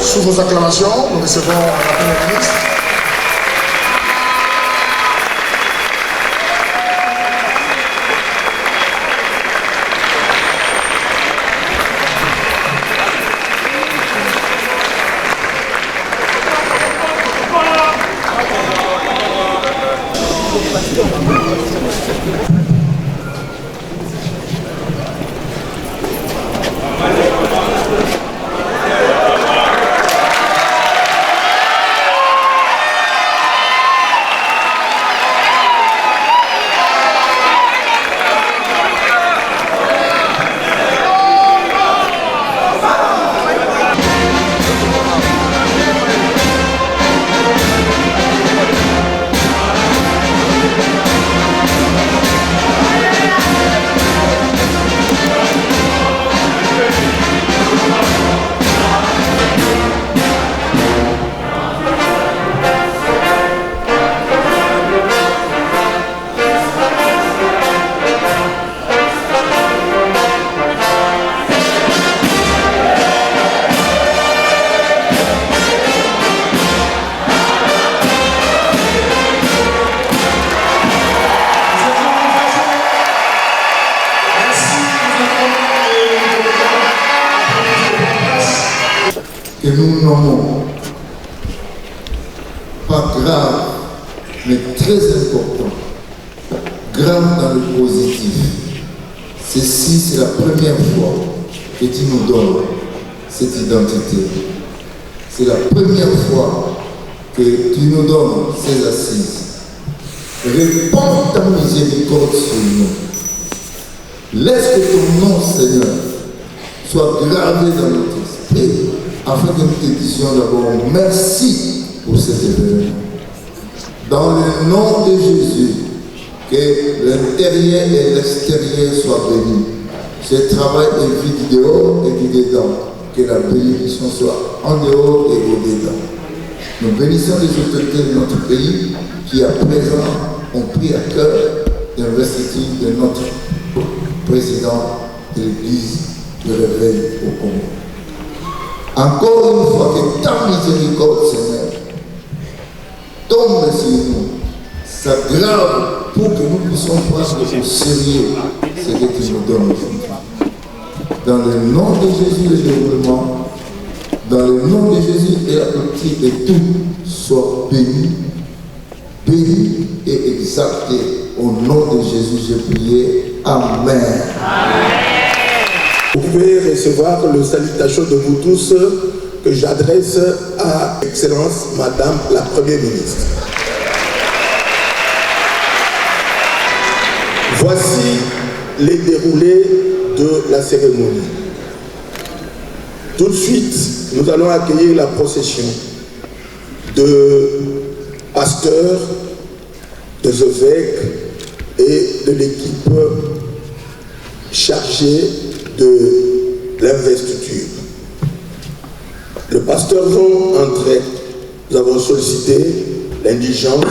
Sous vos acclamations, nous recevons la Première ministre. Que nous nommons pas grave, mais très important, grave dans le positif. Ceci, c'est la première fois que tu nous donnes cette identité. C'est la première fois que tu nous donnes ces assises. Répands ta miséricorde sur nous. Laisse que ton nom, Seigneur, soit gravé dans notre esprit, afin que nous te disions d'abord merci pour cet événement. Dans le nom de Jésus, que l'intérieur et l'extérieur soient bénis. Ce travail est vide dehors et vide dedans. Que la bénédiction soit en dehors et au dedans. Nous bénissons les autorités de notre pays qui à présent ont pris à cœur l'investiture de notre président de l'Église de réveil au Congo. Encore une fois, que ta miséricorde, Seigneur, tombe sur nous, s'aggrave pour que nous puissions prendre au sérieux ce que tu nous donnes aujourd'hui. Dans le nom de Jésus, le déroulement, dans le nom de Jésus et la petite et tout soit béni, béni et exalté. Au nom de Jésus, j'ai prié. Amen. Vous pouvez recevoir le salutation de vous tous que j'adresse à Excellence Madame la Première ministre. Voici les déroulés de la cérémonie. Tout de suite, nous allons accueillir la procession de pasteurs, des évêques et de l'équipe chargée de l'investiture. Le pasteur vont entrer. Nous avons sollicité l'indigence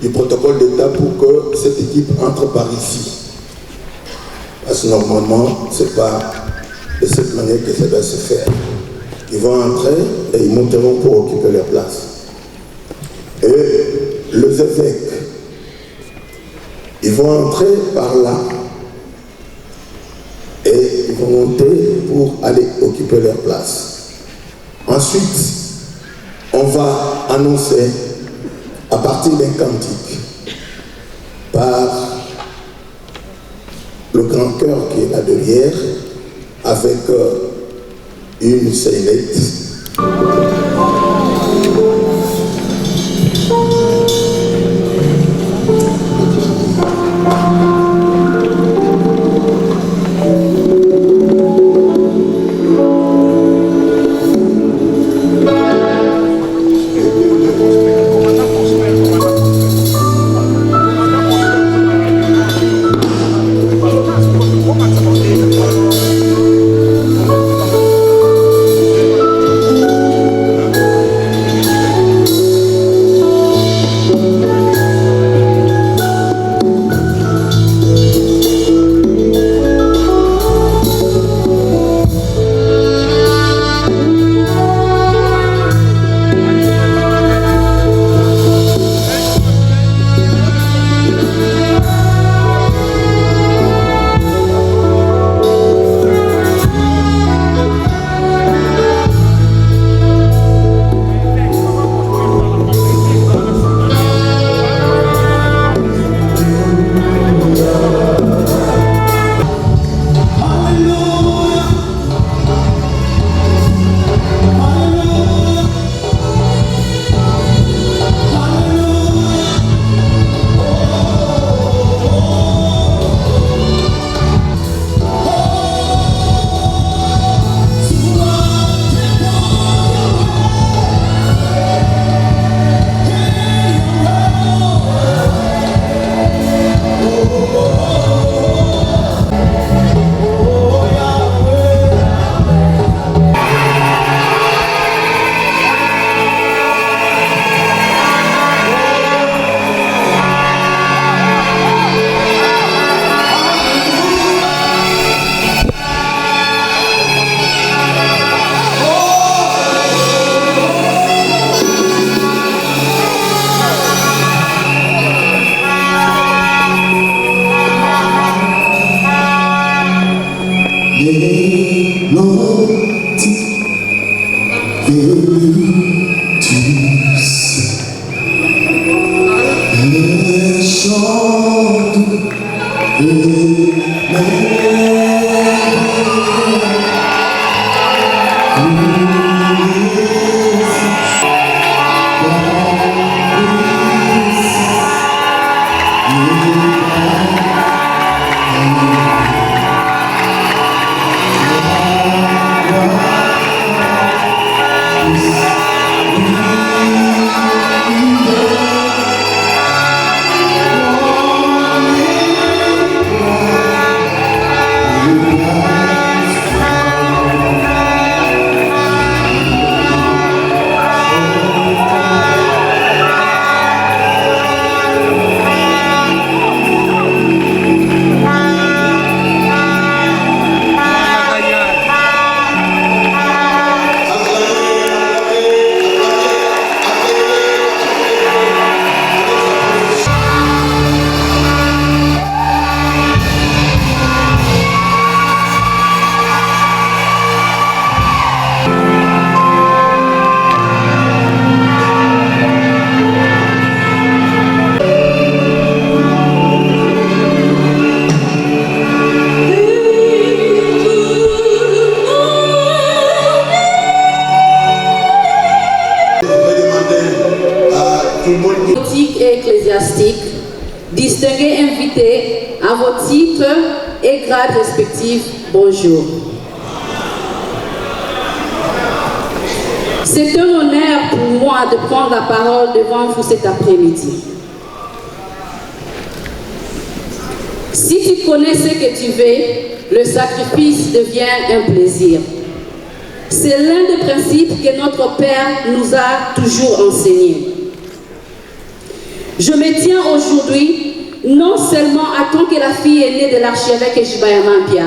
du protocole d'État pour que cette équipe entre par ici. Parce que normalement, ce n'est pas de cette manière que ça doit se faire. Ils vont entrer et ils monteront pour occuper leur place. Et les évêques, ils vont entrer par là. Et ils vont monter pour aller occuper leur place. Ensuite, on va annoncer à partir d'un cantique par le grand chœur qui est là derrière avec une scénette. Politique et ecclésiastique, distingués invités à vos titres et grades respectifs, bonjour. C'est un honneur pour moi de prendre la parole devant vous cet après-midi. Si tu connais ce que tu veux, le sacrifice devient un plaisir. C'est l'un des principes que notre Père nous a toujours enseignés. Je me tiens aujourd'hui non seulement en tant que la fille aînée de l'archevêque Jibayamampia,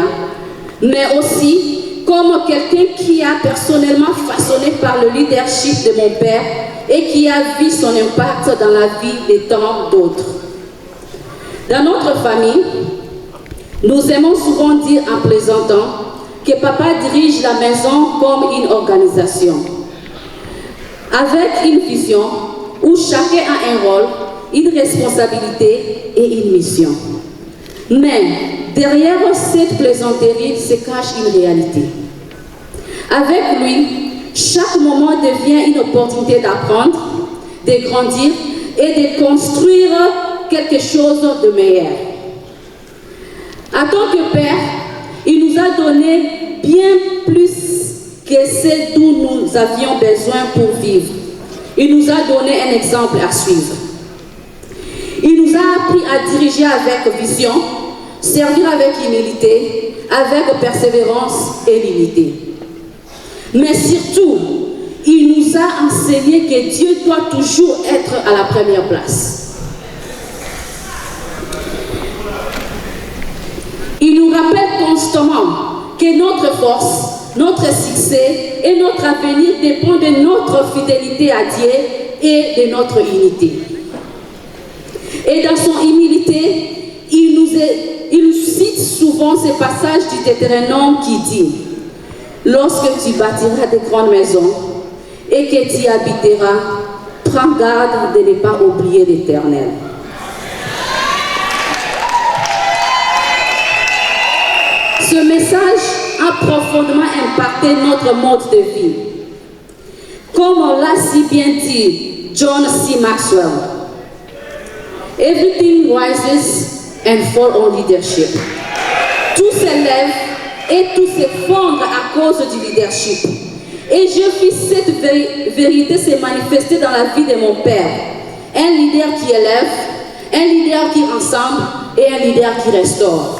mais aussi comme quelqu'un qui a personnellement façonné par le leadership de mon père et qui a vu son impact dans la vie de tant d'autres. Dans notre famille, nous aimons souvent dire en plaisantant que papa dirige la maison comme une organisation, avec une vision où chacun a un rôle, une responsabilité et une mission. Mais derrière cette plaisanterie se cache une réalité. Avec lui, chaque moment devient une opportunité d'apprendre, de grandir et de construire quelque chose de meilleur. En tant que père, il nous a donné bien plus que ce dont nous avions besoin pour vivre. Il nous a donné un exemple à suivre. Il nous a appris à diriger avec vision, servir avec humilité, avec persévérance et l'unité. Mais surtout, il nous a enseigné que Dieu doit toujours être à la première place. Il nous rappelle constamment que notre force, notre succès et notre avenir dépendent de notre fidélité à Dieu et de notre unité. Et dans son humilité, il nous cite souvent ce passage du Deutéronome qui dit « Lorsque tu bâtiras de grandes maisons et que tu y habiteras, prends garde de ne pas oublier l'Éternel. » Ce message a profondément impacté notre mode de vie. Comme l'a si bien dit John C. Maxwell, everything rises and falls on leadership. Tout s'élève et tout s'effondre à cause du leadership. Et je vis cette vérité se manifester dans la vie de mon père. Un leader qui élève, un leader qui ensemble et un leader qui restaure.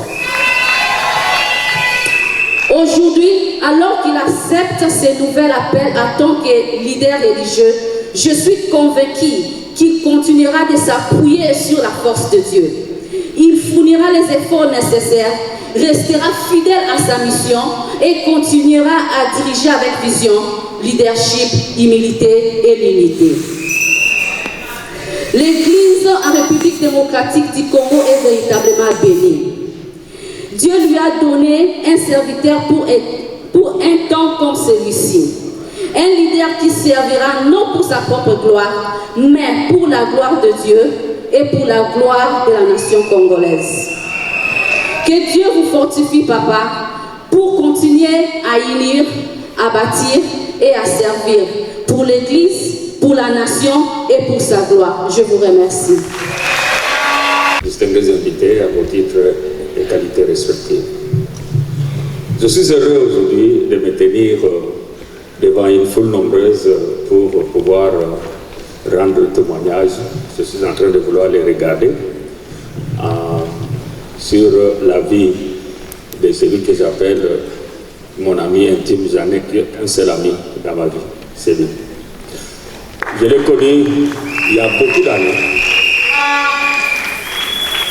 Aujourd'hui, alors qu'il accepte ce nouvel appel en tant que leader religieux, je suis convaincu qu'il continuera de s'appuyer sur la force de Dieu. Il fournira les efforts nécessaires, restera fidèle à sa mission et continuera à diriger avec vision, leadership, humilité et l'unité. L'Église en République démocratique du Congo est véritablement bénie. Dieu lui a donné un serviteur pour un temps comme celui-ci. Un leader qui servira non pour sa propre gloire, mais pour la gloire de Dieu et pour la gloire de la nation congolaise. Que Dieu vous fortifie, papa, pour continuer à unir, à bâtir et à servir pour l'Église, pour la nation et pour sa gloire. Je vous remercie. Distingués invités à vos titres et qualités respectives. Je suis heureux aujourd'hui de me tenir devant une foule nombreuse pour pouvoir rendre témoignage. Je suis en train de vouloir les regarder sur la vie de celui que j'appelle mon ami intime. J'en ai qu'un seul ami dans ma vie, c'est lui. Je l'ai connu il y a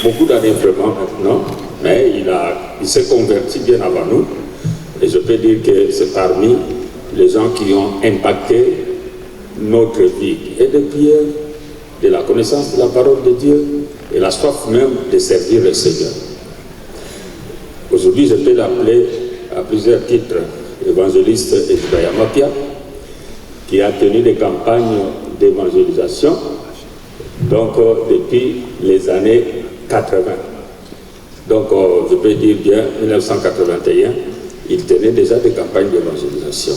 beaucoup d'années vraiment maintenant, mais il s'est converti bien avant nous, et je peux dire que c'est parmi les gens qui ont impacté notre vie et de prière, de la connaissance de la parole de Dieu et la soif même de servir le Seigneur. Aujourd'hui, je peux l'appeler à plusieurs titres évangéliste Ejibayama Mapia, qui a tenu des campagnes d'évangélisation donc depuis les années 80. Donc je peux dire bien 1981, il tenait déjà des campagnes d'évangélisation.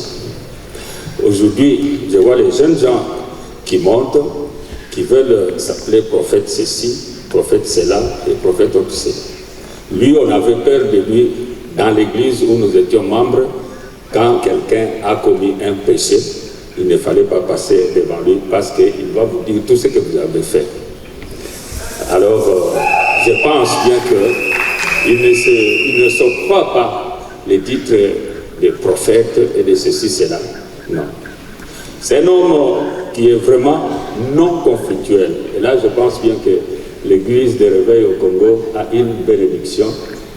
Aujourd'hui, je vois les jeunes gens qui montent, qui veulent s'appeler prophète ceci, prophète cela et prophète autre cela. Lui, on avait peur de lui dans l'église où nous étions membres. Quand quelqu'un a commis un péché, il ne fallait pas passer devant lui parce qu'il va vous dire tout ce que vous avez fait. Alors, je pense bien qu'il ne s'octroie pas les titres de prophète et de ceci, cela. Non. C'est un homme qui est vraiment non conflictuel. Et là, je pense bien que l'église de Réveil au Congo a une bénédiction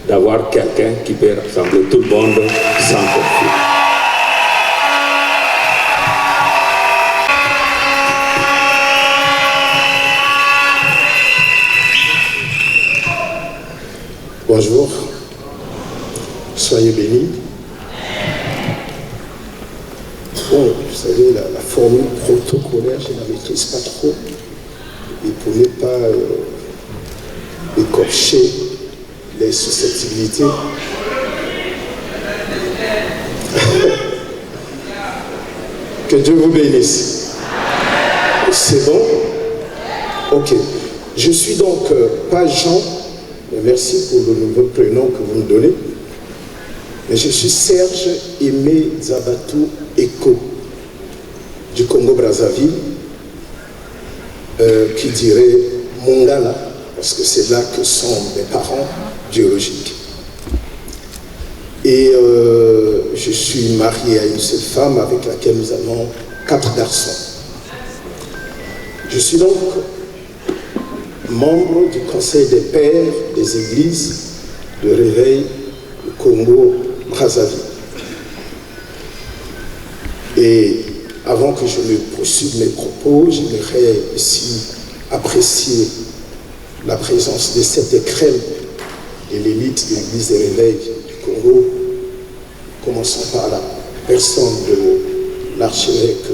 d'avoir quelqu'un qui peut rassembler tout le monde sans conflit. Bonjour, soyez bénis. Bon, vous savez, la formule protocolaire, je ne la maîtrise pas trop. Et pour ne pas écorcher les susceptibilités, que Dieu vous bénisse. C'est bon? Ok. Je suis donc pas Jean. Merci pour le nouveau prénom que vous me donnez. Mais je suis Serge Aimé Zabatou Eko du Congo-Brazzaville, qui dirait Mongala, parce que c'est là que sont mes parents biologiques. Et je suis marié à une seule femme avec laquelle nous avons 4 garçons. Je suis donc membre du Conseil des Pères des Églises de Réveil du Congo-Brazzaville. Et avant que je ne poursuive mes propos, j'aimerais ici apprécier la présence de cette crème de l'élite de l'Église de Réveil du Congo. Commençons par la personne de l'archevêque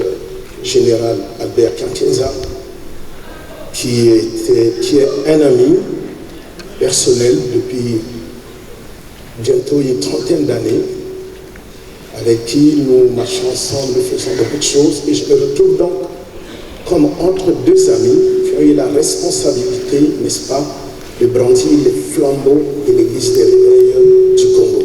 général Albert Kankenza, qui est un ami personnel depuis bientôt une trentaine d'années, avec qui nous marchons ensemble, nous faisons beaucoup de choses, et je me retrouve donc comme entre deux amis qui ont eu la responsabilité, n'est-ce pas, de brandir les flambeaux de l'Église des Réveils du Congo.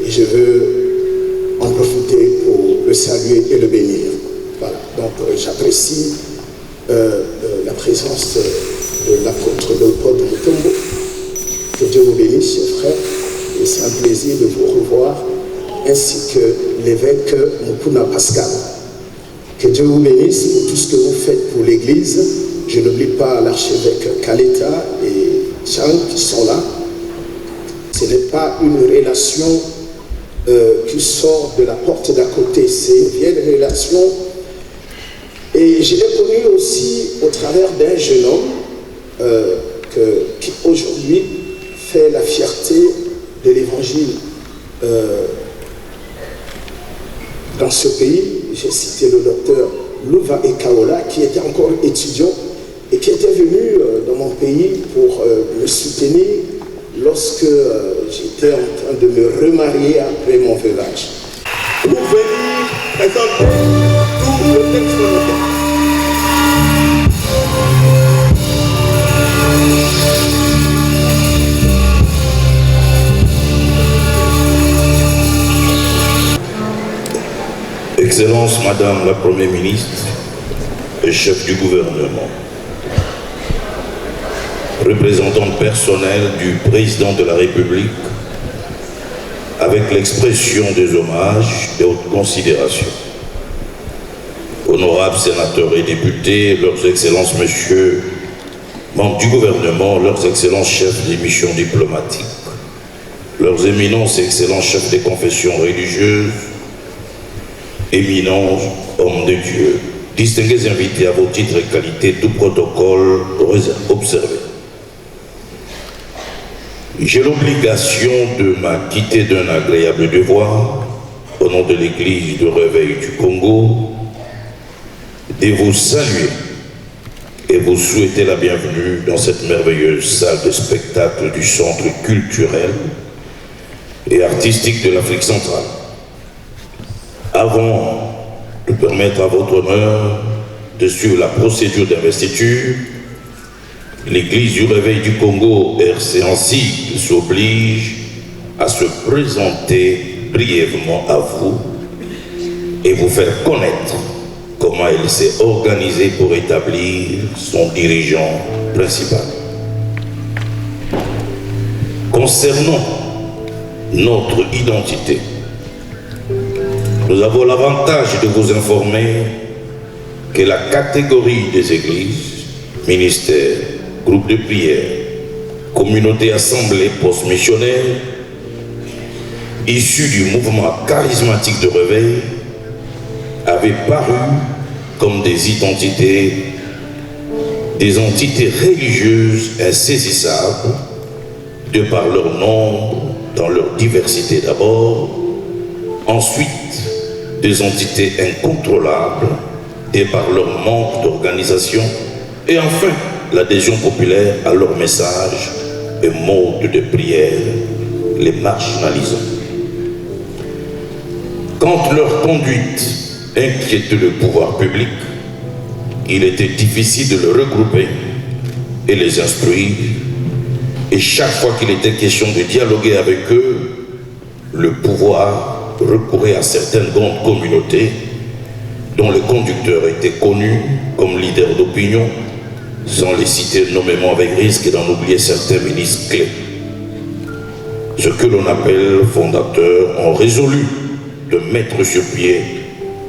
Et je veux en profiter pour le saluer et le bénir. Voilà, donc j'apprécie la présence de l'apôtre Léopold Mutombo. Que Dieu vous bénisse, chers frères, et c'est un plaisir de vous revoir, ainsi que l'évêque Mupuna Pascal. Que Dieu vous bénisse pour tout ce que vous faites pour l'Église. Je n'oublie pas l'archevêque Kaleta et Chang qui sont là. Ce n'est pas une relation qui sort de la porte d'à côté, c'est une vieille relation. Et je l'ai connu aussi au travers d'un jeune homme qui aujourd'hui fait la fierté de l'évangile dans ce pays. j'ai cité le docteur Louva Ekaola, qui était encore étudiant et qui était venu dans mon pays pour me soutenir lorsque j'étais en train de me remarier après mon veuvage. Pour venir présenter tout le texte monétaire. Excellence Madame la Première ministre et chef du gouvernement, représentante personnelle du président de la République, avec l'expression des hommages et hautes considérations. Honorables sénateurs et députés, leurs excellences, messieurs, membres du gouvernement, leurs excellences chefs des missions diplomatiques, leurs éminences et excellents chefs des confessions religieuses, éminents hommes de Dieu, distingués invités à vos titres et qualités, tout protocole observé. J'ai l'obligation de m'acquitter d'un agréable devoir, au nom de l'Église de Réveil du Congo, de vous saluer et vous souhaiter la bienvenue dans cette merveilleuse salle de spectacle du Centre culturel et artistique de l'Afrique centrale. Avant de permettre à votre honneur de suivre la procédure d'investiture, l'Église du Réveil du Congo, RC&C, s'oblige à se présenter brièvement à vous et vous faire connaître comment elle s'est organisée pour établir son dirigeant principal. Concernant notre identité, nous avons l'avantage de vous informer que la catégorie des églises, ministères, groupes de prière, communautés assemblées post-missionnaires, issus du mouvement charismatique de réveil, avaient paru comme des entités religieuses insaisissables, de par leur nombre, dans leur diversité d'abord, ensuite des entités incontrôlables, de par leur manque d'organisation, et enfin l'adhésion populaire à leur message et mode de prière, les marginalisant. Quand leur conduite inquiétait le pouvoir public, il était difficile de les regrouper et les instruire, et chaque fois qu'il était question de dialoguer avec eux, le pouvoir recourait à certaines grandes communautés dont les conducteurs étaient connus comme leaders d'opinion, sans les citer nommément avec risque d'en oublier certains ministres clés. Ce que l'on appelle fondateurs ont résolu de mettre sur pied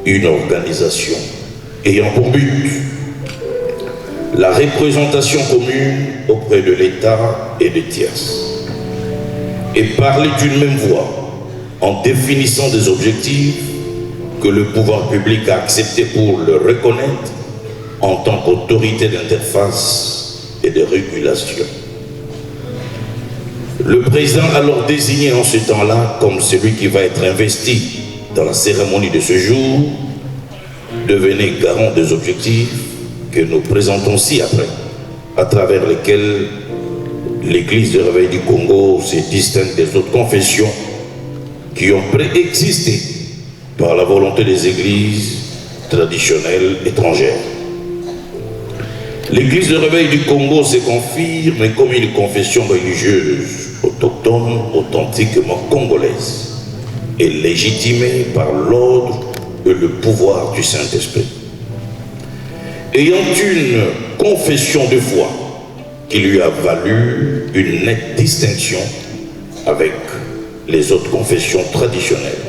une organisation ayant pour but la représentation commune auprès de l'État et des tierces, et parler d'une même voix en définissant des objectifs que le pouvoir public a accepté pour le reconnaître en tant qu'autorité d'interface et de régulation. Le président alors désigné en ce temps-là comme celui qui va être investi dans la cérémonie de ce jour devenait garant des objectifs que nous présentons ci-après, à travers lesquels l'Église du Réveil du Congo se distingue des autres confessions qui ont préexisté par la volonté des églises traditionnelles étrangères. L'Église du Réveil du Congo se confirme comme une confession religieuse autochtone, authentiquement congolaise, et légitimée par l'ordre et le pouvoir du Saint-Esprit. Ayant une confession de foi qui lui a valu une nette distinction avec les autres confessions traditionnelles,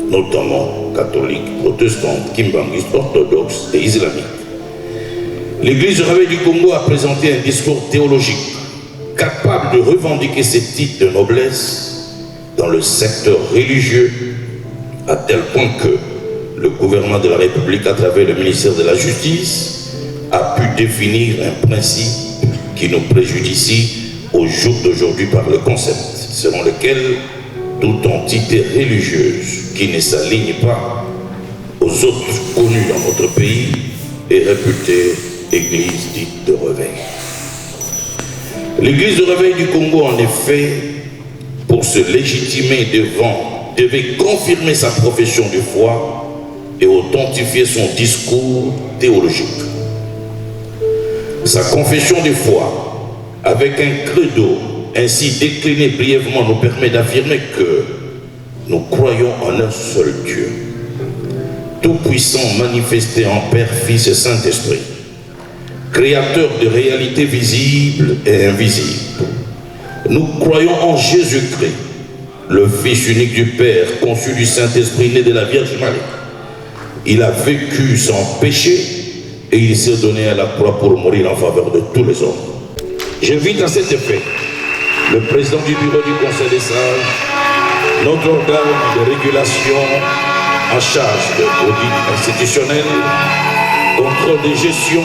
notamment catholiques, protestantes, kimbangistes, orthodoxes et islamiques. L'Église du Réveil du Congo a présenté un discours théologique capable de revendiquer ses titres de noblesse dans le secteur religieux, à tel point que le gouvernement de la République, à travers le ministère de la Justice, a pu définir un principe qui nous préjudicie au jour d'aujourd'hui par le concept, selon lequel toute entité religieuse qui ne s'aligne pas aux autres connues dans notre pays et réputée église dite de réveil. L'église de réveil du Congo, en effet, pour se légitimer devant, devait confirmer sa profession de foi et authentifier son discours théologique. Sa confession de foi, avec un credo ainsi décliné brièvement, nous permet d'affirmer que nous croyons en un seul Dieu, tout-puissant, manifesté en Père, Fils et Saint-Esprit, créateur de réalités visibles et invisibles. Nous croyons en Jésus-Christ, le Fils unique du Père, conçu du Saint-Esprit, né de la Vierge Marie. Il a vécu sans péché et il s'est donné à la croix pour mourir en faveur de tous les hommes. J'invite à cet effet le président du bureau du Conseil des sages, notre organe de régulation en charge de l'audit institutionnel, contrôle des gestions,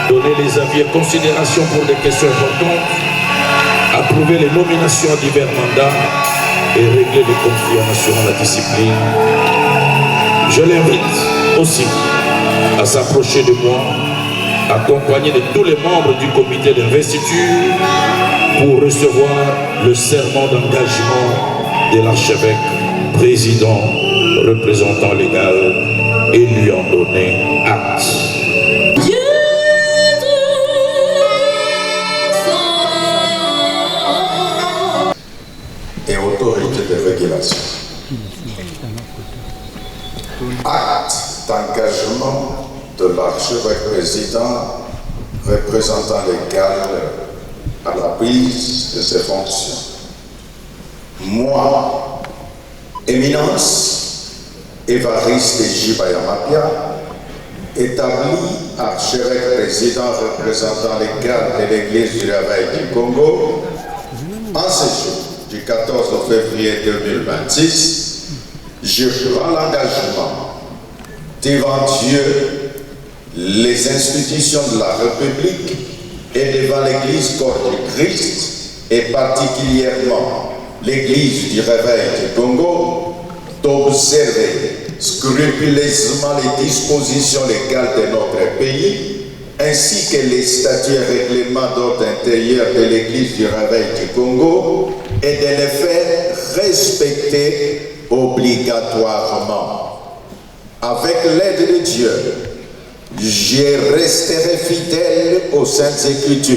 donner les avis et considérations pour des questions importantes, approuver les nominations à divers mandats et régler les conflits en assurant la discipline. Je l'invite aussi à s'approcher de moi, accompagné de tous les membres du comité d'investiture pour recevoir le serment d'engagement de l'archevêque, président, représentant légal, et lui en donner acte. Et autorité de régulation. Acte d'engagement de l'archevêque président représentant légal à la prise de ses fonctions. Moi, Éminence Évariste J. Bayamapia, établi archevêque président représentant légal de l'Église du Réveil du Congo, en ce jour du 14 février 2026, je prends l'engagement devant Dieu, les institutions de la République et devant l'Église corps du Christ, et particulièrement l'Église du Réveil du Congo, d'observer scrupuleusement les dispositions légales de notre pays, ainsi que les statuts et règlements d'ordre intérieur de l'Église du Réveil du Congo, et de les faire respecter obligatoirement. Avec l'aide de Dieu, je resterai fidèle aux Saintes Écritures,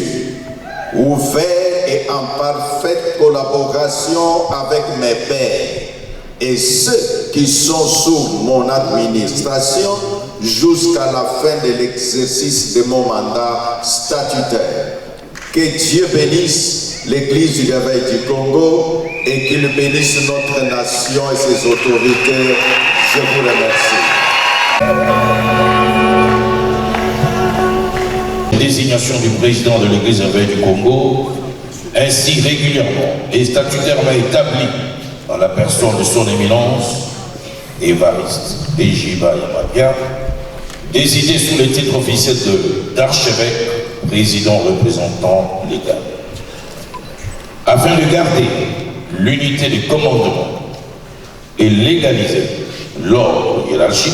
ouvert et en parfaite collaboration avec mes pairs et ceux qui sont sous mon administration jusqu'à la fin de l'exercice de mon mandat statutaire. Que Dieu bénisse l'Église du Réveil du Congo et qu'il bénisse notre nation et ses autorités. Je vous remercie. Désignation du président de l'Église du Réveil du Congo, ainsi régulièrement et statutairement établi dans la personne de son éminence, Évariste Ejiba Yamapia, désigné sous le titre officiel d'archevêque, président représentant légal. Afin de garder l'unité du commandement et légaliser l'ordre hiérarchique,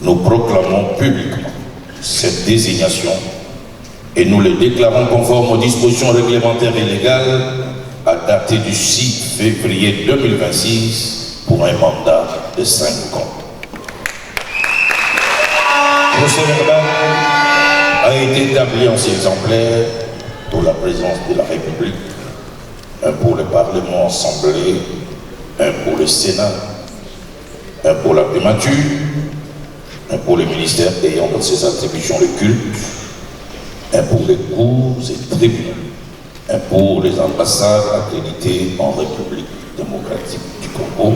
nous proclamons publiquement cette désignation et nous le déclarons conforme aux dispositions réglementaires et légales à dater du 6 février 2026 pour un mandat de 5 ans. Le procès-verbal a été établi en 6 exemplaires pour la présidence de la République, un pour le Parlement assemblée, un pour le Sénat, un pour la primature, un pour les ministères ayant dans ses attributions le culte, un pour les cours et tribunaux, un pour les ambassades accréditées en République démocratique du Congo,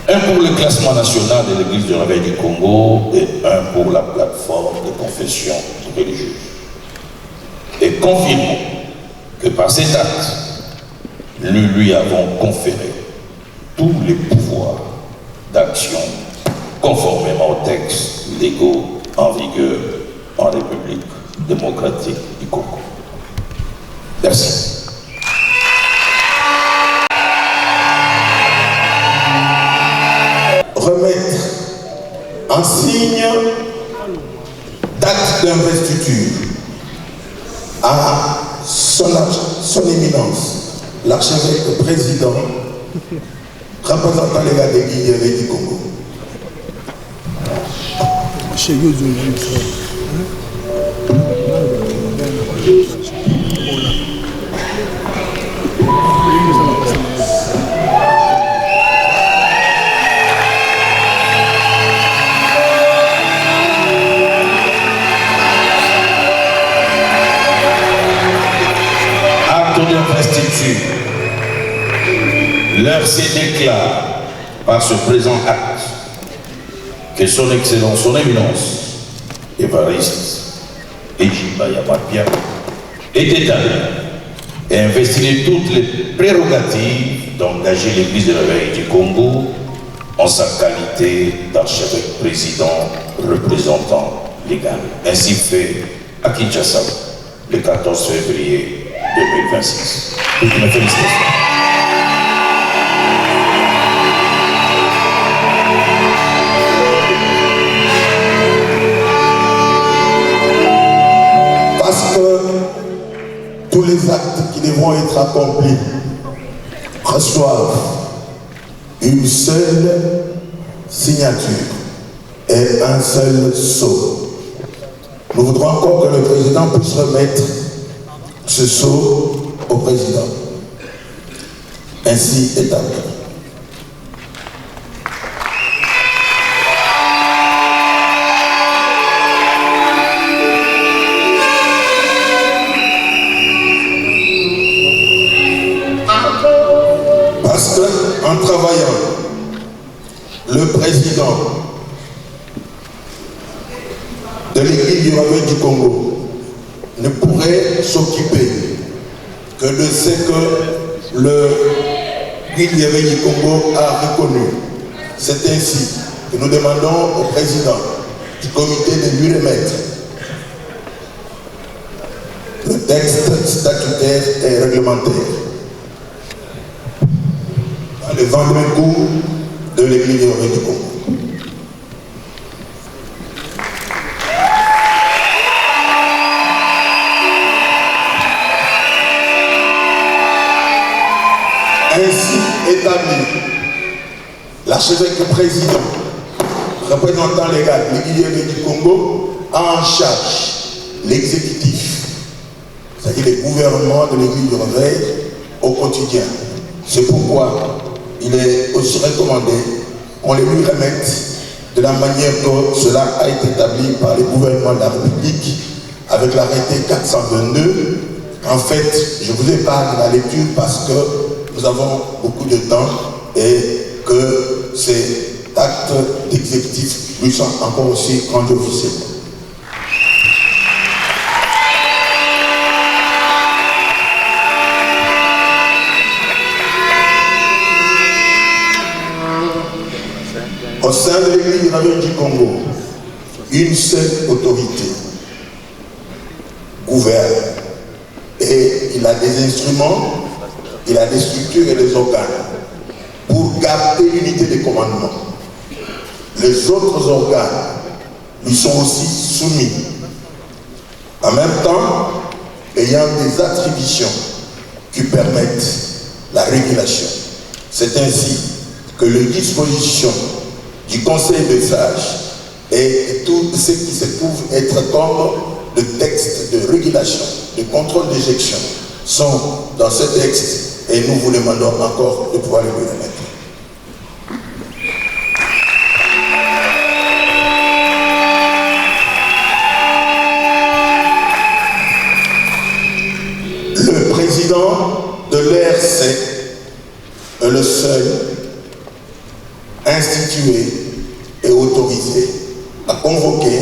un pour le classement national de l'Église du Réveil du Congo et un pour la plateforme de confession religieuse. Et confirmons que par cet acte, nous lui avons conféré tous les pouvoirs d'action conformément aux textes légaux en vigueur en République démocratique du Congo. Merci. Remettre en signe d'acte d'investiture à son éminence, l'archevêque président, représentant légal de Guinée du Congo. L'heure se déclare par ce présent acte que son Excellence, son Éminence, Évariste Edjibaya Mapia, est établi et investi de toutes les prérogatives d'engager l'Église de la Veille du Congo en sa qualité d'archevêque président représentant légal. Ainsi fait à Kinshasa le 14 février 2026. Toutes mes félicitations. Parce que tous les actes qui devront être accomplis reçoivent une seule signature et un seul sceau. Nous voudrons encore que le président puisse remettre ce sceau au président. Ainsi établi. Parce qu'en travaillant, le président de l'Église du Réveil du Congo ne pourrait s'occuper que de ce que le Guide du Réveil du Congo a reconnu. C'est ainsi que nous demandons au président du comité de lui remettre le texte statutaire et réglementaire dans le vendredi cours de l'Église du Réveil du Congo. Ainsi établi, l'archevêque président, représentant légal de l'Église du Congo, a en charge l'exécutif, c'est-à-dire le gouvernement de l'Église du Réveil au quotidien. C'est pourquoi il est aussi recommandé qu'on les lui remette de la manière que cela a été établi par le gouvernement de la République avec l'arrêté 422. En fait, je vous épargne la lecture parce que nous avons beaucoup de temps et que ces actes d'exécutif lui sont encore aussi rendus officiels. Au sein de l'Église du Réveil du Congo, une seule autorité gouverne et il a des instruments, il a des structures et des organes pour garder l'unité des commandements. Les autres organes lui sont aussi soumis. En même temps, ayant des attributions qui permettent la régulation. C'est ainsi que les dispositions du Conseil des sages et tout ce qui se trouve être comme le texte de régulation, de contrôle d'éjection sont dans ce texte et nous vous demandons encore de pouvoir le remettre. Le président de l'ERC est le seul institué et autorisé à convoquer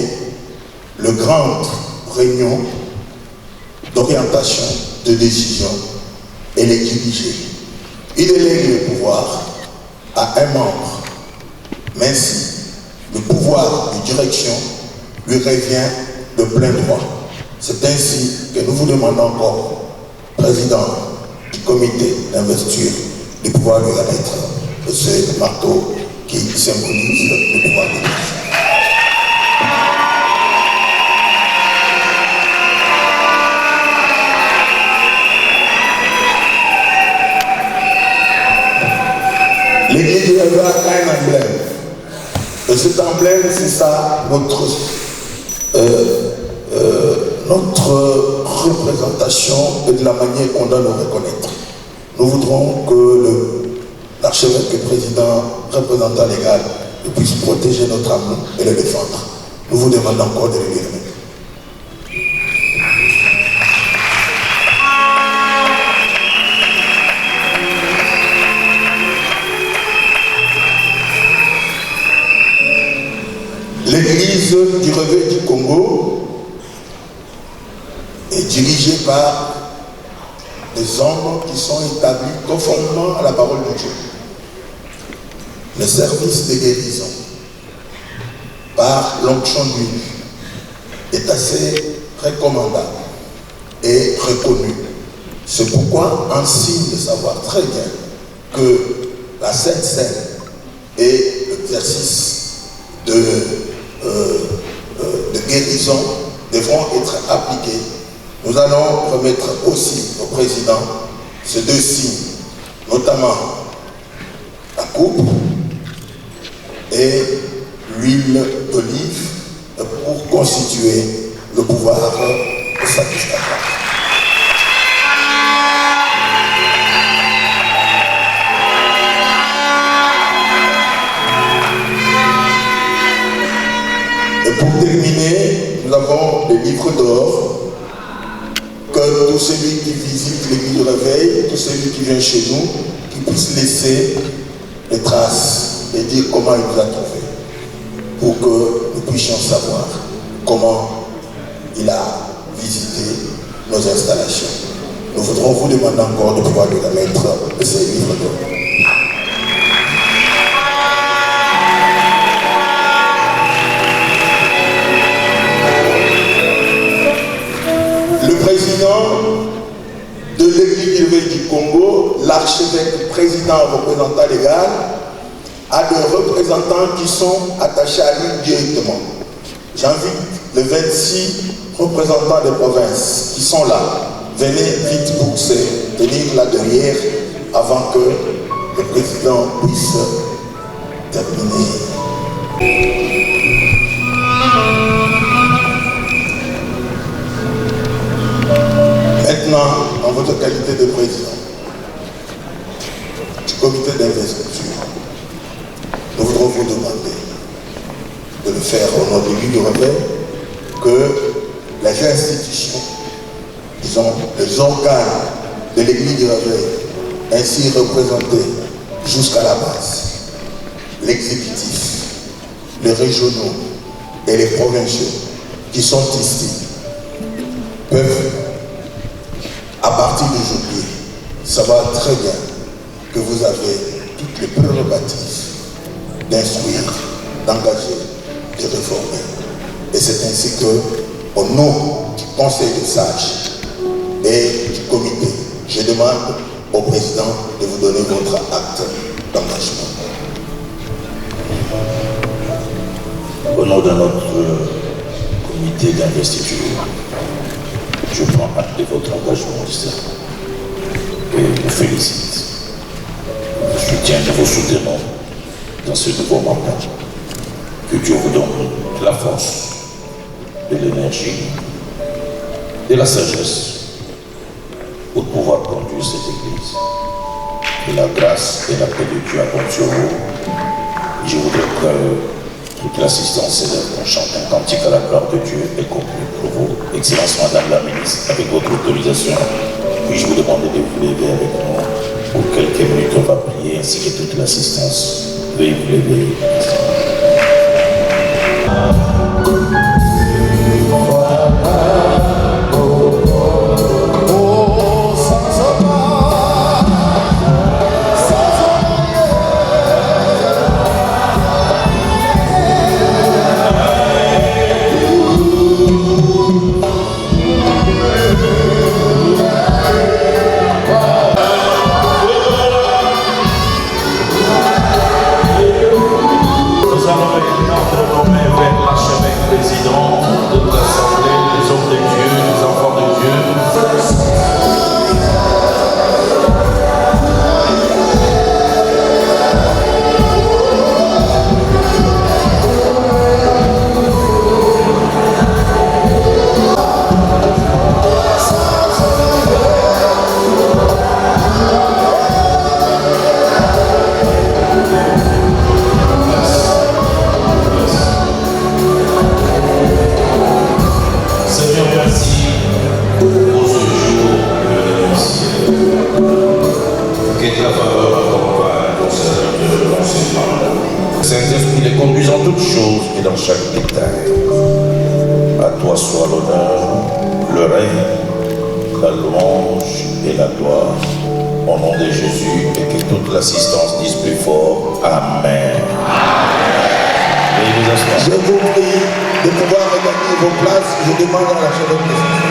le grand réunion d'orientation de décision et les diriger. Il élève le pouvoir à un membre, mais ainsi le pouvoir de direction lui revient de plein droit. C'est ainsi que nous vous demandons encore, président du comité d'investiture, de pouvoir lui remettre ce marteau qui symbolise le pouvoir de l'Église. cet emblème, c'est ça, notre représentation et de la manière qu'on doit nous reconnaître. Nous voudrons que l'archevêque et président, représentant légal, puisse protéger notre amour et le défendre. Nous vous demandons encore de le remettre. L'église du Réveil du Congo est dirigée par des hommes qui sont établis conformément à la parole de Dieu. Le service de guérison par l'onction d'huile est assez recommandable et reconnu. C'est pourquoi, en signe de savoir très bien que la Sainte Seine et l'exercice de guérison devront être appliqués, nous allons remettre aussi au président ces deux signes, notamment la coupe et l'huile d'olive pour constituer le pouvoir sacrificatoire. Et pour terminer, nous avons les livres d'or que tout celui qui visite l'église du Réveil, tout celui qui vient chez nous, qui puisse laisser les traces et dire comment il nous a trouvés, pour que nous puissions savoir comment il a visité nos installations. Nous voudrons vous demander encore de pouvoir nous remettre ces livres d'or. Le président de l'église du Réveil du Congo, l'archevêque président représentant légal, a des représentants qui sont attachés à lui directement. J'invite les 26 représentants des provinces qui sont là. Venez vite pour se tenir là derrière avant que le président puisse terminer. Maintenant, en votre qualité de président du comité d'investiture, nous voudrons vous demander de le faire au nom de l'église du Réveil, que les institutions, disons les organes de l'église du Réveil, ainsi représentés jusqu'à la base, l'exécutif, les régionaux et les provinciaux qui sont ici, peuvent, à partir d'aujourd'hui, savoir très bien que vous avez toutes les prérogatives d'instruire, d'engager, de réformer. Et c'est ainsi que, au nom du Conseil des sages et du comité, je demande au président de vous donner votre acte d'engagement. Au nom de notre comité d'investiture, je prends acte de votre engagement et vous félicite. Nous vous soutenons dans ce nouveau mandat. Que Dieu vous donne la force, de l'énergie, de la sagesse pour pouvoir conduire cette église. Que la grâce et la paix de Dieu abondent sur vous. Je voudrais que toute l'assistance s'élève, qu'on chante un cantique à la gloire de Dieu et qu'on prie pour vous. Excellence Madame la Ministre, avec votre autorisation, puis-je vous demander de vous lever avec nous. Pour quelques minutes, on va prier, ainsi que toute l'assistance. Veuillez vous lever. Nous et dans chaque détail. À toi soit l'honneur, le règne, la louange et la gloire. Au nom de Jésus, et que toute l'assistance dise plus fort. Amen. Veuillez vous asseoir. Je vous prie de pouvoir regagner vos places. Je demande à la chef de présence.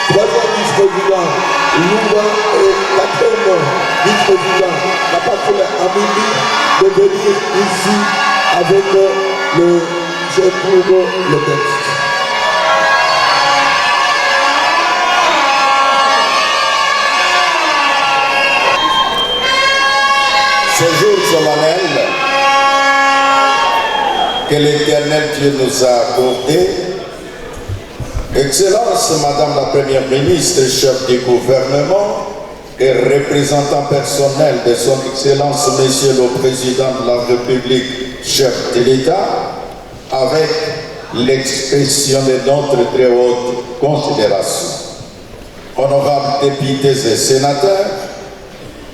Troisième vice-président, Louva et quatrième vice-président, la patronne Amini, de venir ici avec le chef pour le texte. Ce jour solennel que l'Éternel Dieu nous a accordé, Excellence, Madame la Première Ministre, chef du gouvernement et représentant personnel de son Excellence, Monsieur le Président de la République, chef de l'État, avec l'expression de notre très haute considération. Honorables députés et sénateurs,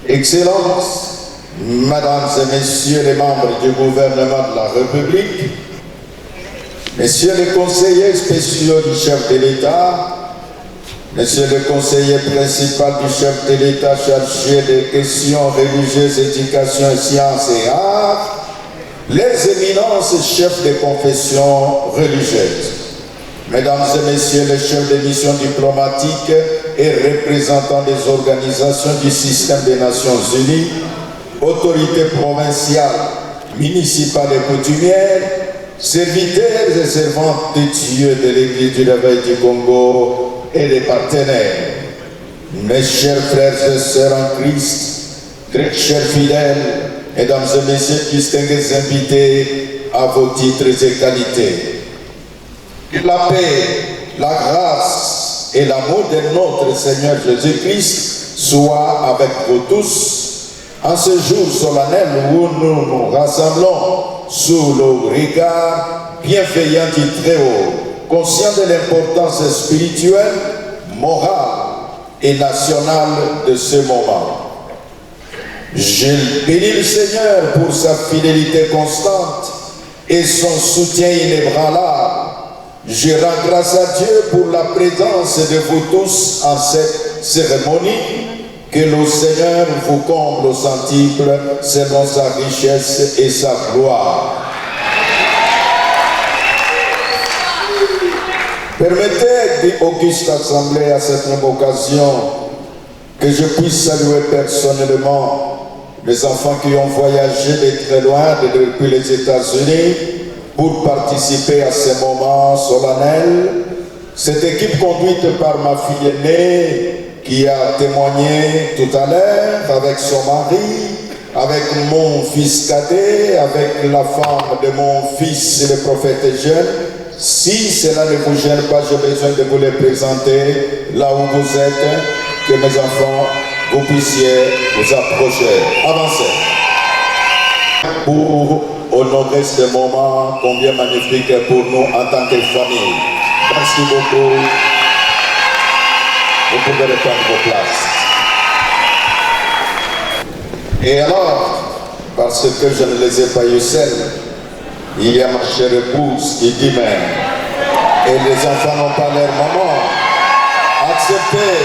Excellences, Mesdames et Messieurs les membres du gouvernement de la République, Messieurs les conseillers spéciaux du chef de l'État, Monsieur le conseiller principal du chef de l'État chargé des questions religieuses, éducation, sciences et arts, les éminences chefs des confessions religieuses, Mesdames et Messieurs les chefs des missions diplomatiques et représentants des organisations du système des Nations Unies, autorités provinciales, municipales et coutumières, serviteurs et servantes de Dieu de l'Église du Réveil du Congo et les partenaires, mes chers frères et sœurs en Christ, très chers fidèles, mesdames et messieurs, distingués invités à vos titres et qualités. Que la paix, la grâce et l'amour de notre Seigneur Jésus-Christ soient avec vous tous en ce jour solennel où nous nous rassemblons sous le regard bienveillant du Très-Haut, conscient de l'importance spirituelle, morale et nationale de ce moment. Je bénis le Seigneur pour sa fidélité constante et son soutien inébranlable. Je rends grâce à Dieu pour la présence de vous tous en cette cérémonie. Que le Seigneur vous comble au centuple selon sa richesse et sa gloire. Permettez d'auguste assemblée à cette même occasion que je puisse saluer personnellement les enfants qui ont voyagé de très loin depuis les États-Unis pour participer à ce moment solennel. Cette équipe conduite par ma fille aînée qui a témoigné tout à l'heure avec son mari, avec mon fils cadet, avec la femme de mon fils, le prophète jeune. Si cela ne vous gêne pas, j'ai besoin de vous les présenter là où vous êtes, que mes enfants, vous puissiez vous approcher. Avancez. Pour honorer ce moment combien magnifique pour nous en tant que famille. Merci beaucoup. Vous pouvez reprendre vos places. Et alors, parce que je ne les ai pas eu seuls, il y a ma chère épouse qui dit même, et les enfants n'ont pas leur maman. Acceptez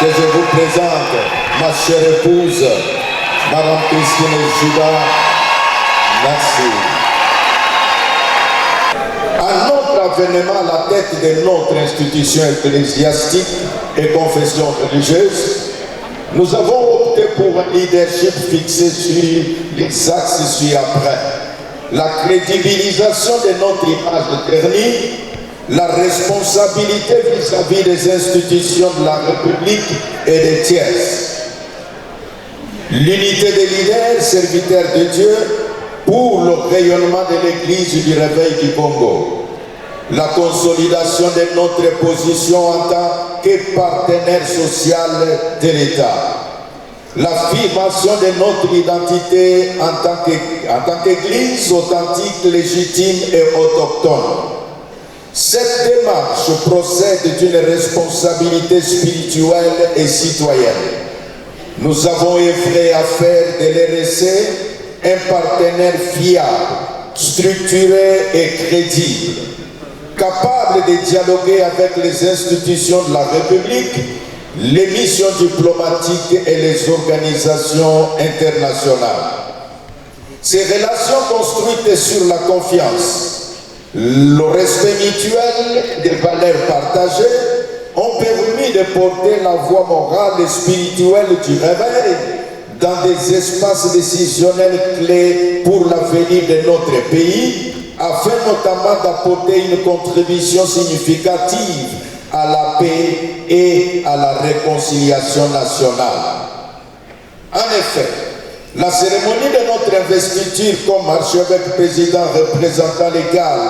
que je vous présente ma chère épouse, Madame Christine Judas. Merci. À notre avènement à la tête de notre institution ecclésiastique et confession religieuse, nous avons opté pour un leadership fixé sur les axes ci-après. La crédibilisation de notre image ternie, la responsabilité vis-à-vis des institutions de la République et des tierces. L'unité des leaders, serviteurs de Dieu, pour le rayonnement de l'Église du Réveil du Congo. La consolidation de notre position en tant que partenaire social de l'État. l'affirmation de notre identité en tant qu'Église authentique, légitime et autochtone. Cette démarche procède d'une responsabilité spirituelle et citoyenne. Nous avons œuvré à faire de l'RSC un partenaire fiable, structuré et crédible, capable de dialoguer avec les institutions de la République, les missions diplomatiques et les organisations internationales. Ces relations construites sur la confiance, le respect mutuel des valeurs partagées ont permis de porter la voie morale et spirituelle du réveil dans des espaces décisionnels clés pour l'avenir de notre pays, afin notamment d'apporter une contribution significative à la paix et à la réconciliation nationale. En effet, la cérémonie de notre investiture comme archevêque président représentant légal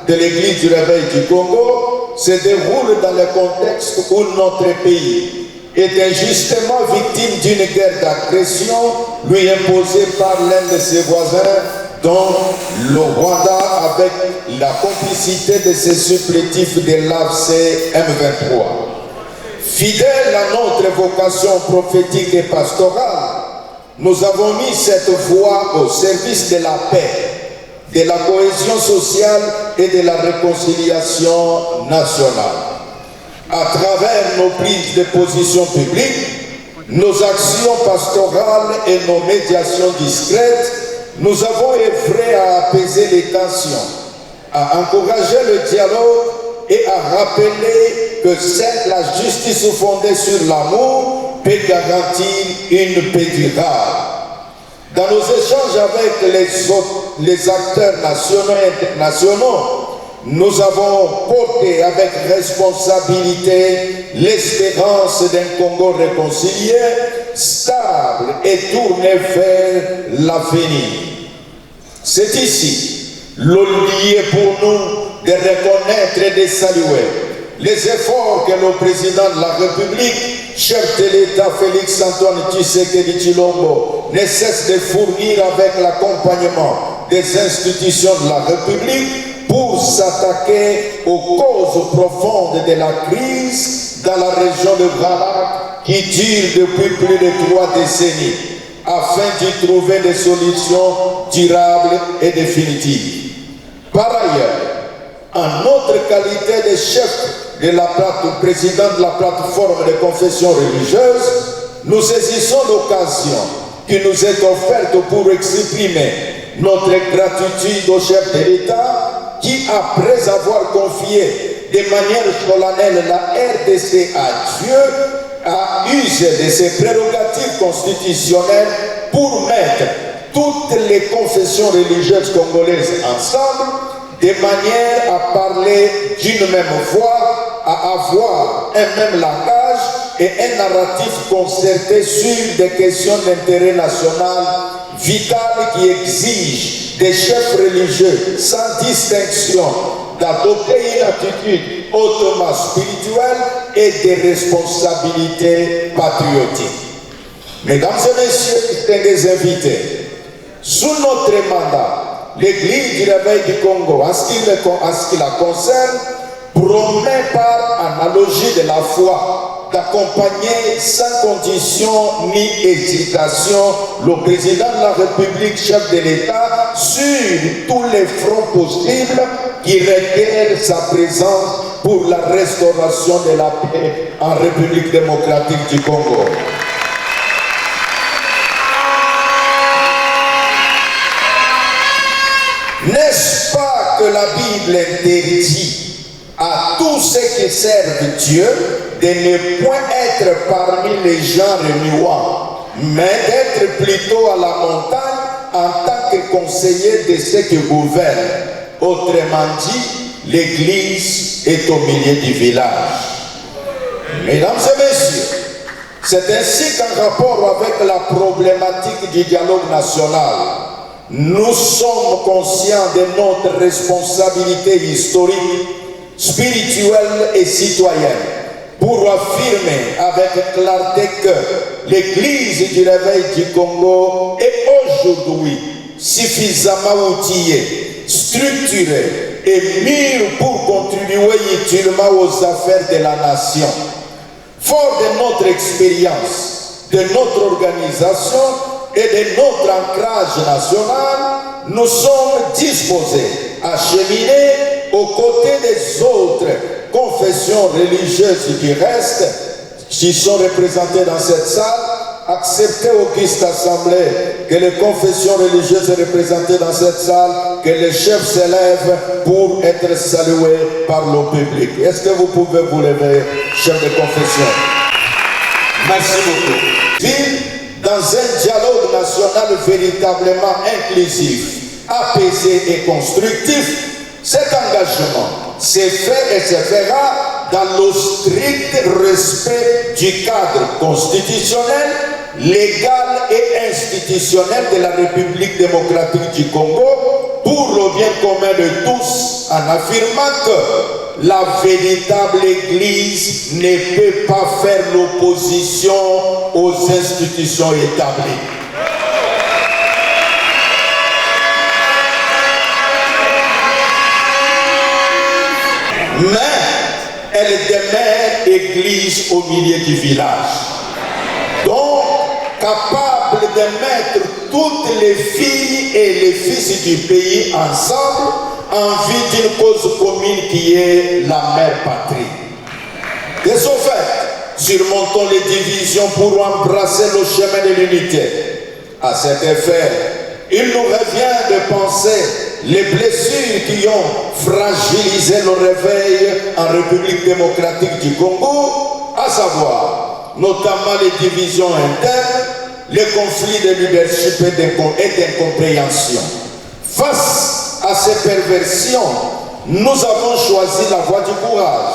de l'Église du Réveil du Congo se déroule dans le contexte où notre pays est injustement victime d'une guerre d'agression lui imposée par l'un de ses voisins, dont le Rwanda, avec la complicité de ses supplétifs de l'AFC M23. Fidèles à notre vocation prophétique et pastorale, nous avons mis cette voie au service de la paix, de la cohésion sociale et de la réconciliation nationale. À travers nos prises de position publiques, nos actions pastorales et nos médiations discrètes, nous avons œuvré à apaiser les tensions, à encourager le dialogue et à rappeler que seule la justice fondée sur l'amour peut garantir une paix durable. Dans nos échanges avec les acteurs nationaux et internationaux, nous avons porté avec responsabilité l'espérance d'un Congo réconcilié, stable et tourné vers l'avenir. C'est ici le lieu pour nous de reconnaître et de saluer les efforts que le président de la République, chef de l'État Félix-Antoine Tshisekedi Tshilombo, ne cesse de fournir avec l'accompagnement des institutions de la République pour s'attaquer aux causes profondes de la crise dans la région de Grand-Lac qui dure depuis plus de 3 décennies, afin d'y trouver des solutions durables et définitives. Par ailleurs, en notre qualité de chef de président de la plateforme de confession religieuse, nous saisissons l'occasion qui nous est offerte pour exprimer notre gratitude au chef de l'État qui, après avoir confié de manière solennelle la RDC à Dieu, a usé de ses prérogatives constitutionnelles pour mettre toutes les confessions religieuses congolaises ensemble, de manière à parler d'une même voix, à avoir un même langage et un narratif concerté sur des questions d'intérêt national vitales qui exigent des chefs religieux sans distinction d'adopter une attitude hautement spirituelle et des responsabilités patriotiques. Mesdames et messieurs, distingués invités, sous notre mandat, l'Église du Réveil du Congo, en ce qui la concerne, promet par analogie de la foi d'accompagner sans condition ni hésitation le président de la République, chef de l'État, sur tous les fronts possibles qui requièrent sa présence pour la restauration de la paix en République démocratique du Congo. N'est-ce pas que la Bible interdit à tous ceux qui servent Dieu de ne point être parmi les gens remuants, mais d'être plutôt à la montagne en tant que conseiller de ceux qui gouvernent. Autrement dit, l'Église est au milieu du village. Mesdames et messieurs, c'est ainsi qu'en rapport avec la problématique du dialogue national, nous sommes conscients de notre responsabilité historique, spirituelle et citoyenne pour affirmer avec clarté que l'Église du Réveil du Congo est aujourd'hui suffisamment outillée, structurée et mûre pour contribuer utilement aux affaires de la nation. Fort de notre expérience, de notre organisation et de notre ancrage national, nous sommes disposés à cheminer aux côtés des autres confessions religieuses du reste qui sont représentées dans cette salle. Acceptez, Auguste Assemblée, que les confessions religieuses représentées dans cette salle, que les chefs s'élèvent pour être salués par le public. Est-ce que vous pouvez vous lever, chef de confession? Merci beaucoup. Dans un dialogue national véritablement inclusif, apaisé et constructif, cet engagement s'est fait et se fera dans le strict respect du cadre constitutionnel, légal et institutionnel de la République démocratique du Congo pour le bien commun de tous, en affirmant que la véritable Église ne peut pas faire l'opposition aux institutions établies. Mais elle demeure église au milieu du village. Donc, capable de mettre toutes les filles et les fils du pays ensemble en vue d'une cause commune qui est la mère patrie. De ce fait, surmontons les divisions pour embrasser le chemin de l'unité. À cet effet, il nous revient de penser les blessures qui ont fragilisé le réveil en République démocratique du Congo, à savoir notamment les divisions internes, les conflits de leadership et d'incompréhension. Face à ces perversions, nous avons choisi la voie du courage,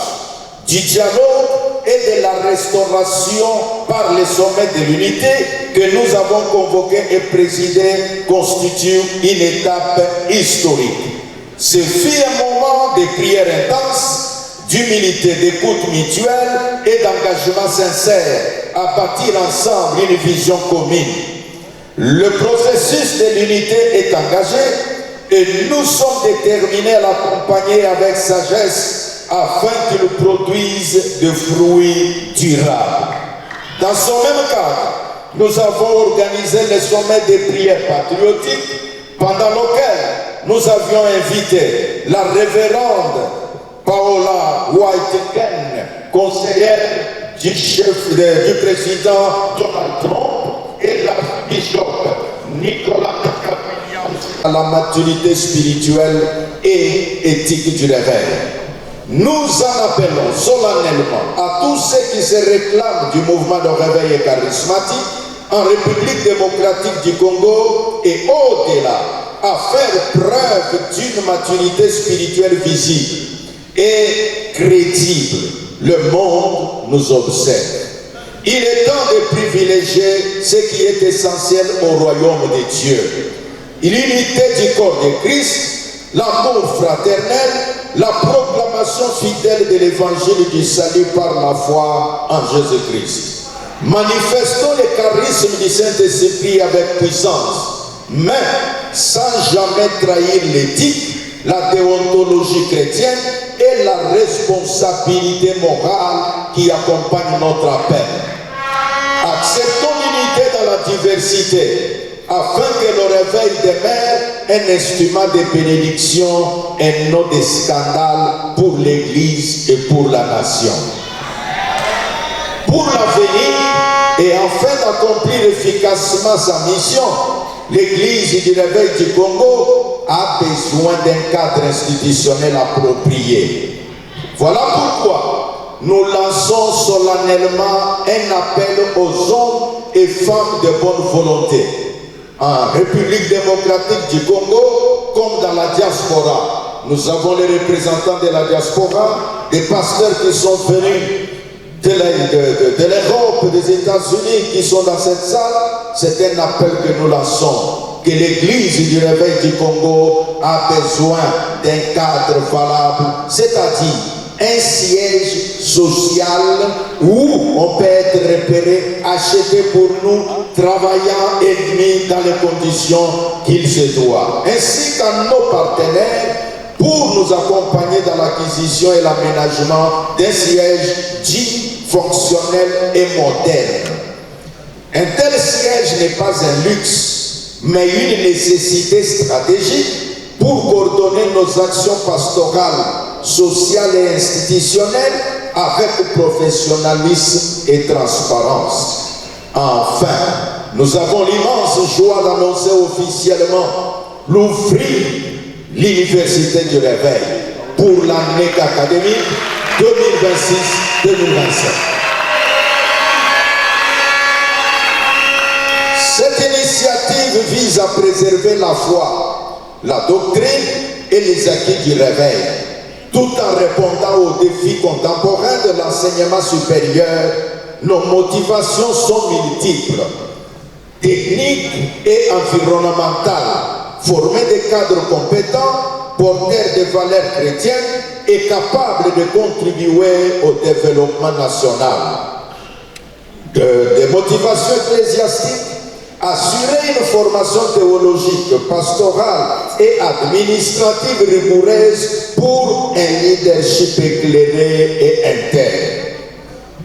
du dialogue et de la restauration par les sommets de l'unité que nous avons convoqué et présidé constitue une étape historique. Ce fut un moment de prière intense, d'humilité, d'écoute mutuelle et d'engagement sincère à bâtir ensemble une vision commune. Le processus de l'unité est engagé et nous sommes déterminés à l'accompagner avec sagesse afin qu'il produise des fruits durables. Dans ce même cadre, nous avons organisé le sommet des prières patriotiques pendant lequel nous avions invité la révérende Paola Whiteken, conseillère du du président Donald Trump, et la bishop Nicolas à la maturité spirituelle et éthique du réveil. Nous en appelons solennellement à tous ceux qui se réclament du mouvement de réveil charismatique en République démocratique du Congo et au-delà à faire preuve d'une maturité spirituelle visible et crédible. Le monde nous observe. Il est temps de privilégier ce qui est essentiel au royaume de Dieu. L'unité du corps de Christ, l'amour fraternel, la proclamation fidèle de l'évangile du salut par la foi en Jésus-Christ. Manifestons le charisme du Saint-Esprit avec puissance, mais sans jamais trahir l'éthique, la déontologie chrétienne et la responsabilité morale qui accompagne notre appel. Acceptons l'unité dans la diversité, afin que le réveil demeure un instrument de bénédiction et non de scandale pour l'Église et pour la nation. Pour l'avenir et afin d'accomplir efficacement sa mission, l'Église du réveil du Congo a besoin d'un cadre institutionnel approprié. Voilà pourquoi nous lançons solennellement un appel aux hommes et femmes de bonne volonté, en République démocratique du Congo comme dans la diaspora. Nous avons les représentants de la diaspora, des pasteurs qui sont venus de l'Europe, des États-Unis qui sont dans cette salle. C'est un appel que nous lançons, que l'Église du réveil du Congo a besoin d'un cadre valable, c'est-à-dire un siège social où on peut être repéré, acheté pour nous, travaillant et mis dans les conditions qu'il se doit. Ainsi qu'à nos partenaires pour nous accompagner dans l'acquisition et l'aménagement d'un siège dit fonctionnel et moderne. Un tel siège n'est pas un luxe, mais une nécessité stratégique pour coordonner nos actions pastorales, sociales et institutionnelles avec professionnalisme et transparence. Enfin, nous avons l'immense joie d'annoncer officiellement l'ouvrir l'Université du Réveil pour l'année académique 2026-2027. Cette initiative vise à préserver la foi, la doctrine et les acquis du réveil, tout en répondant aux défis contemporains de l'enseignement supérieur. Nos motivations sont multiples, techniques et environnementales, former des cadres compétents, porteurs de valeurs chrétiennes et capables de contribuer au développement national. Des motivations ecclésiastiques, assurer une formation théologique, pastorale et administrative rigoureuse pour un leadership éclairé et intègre.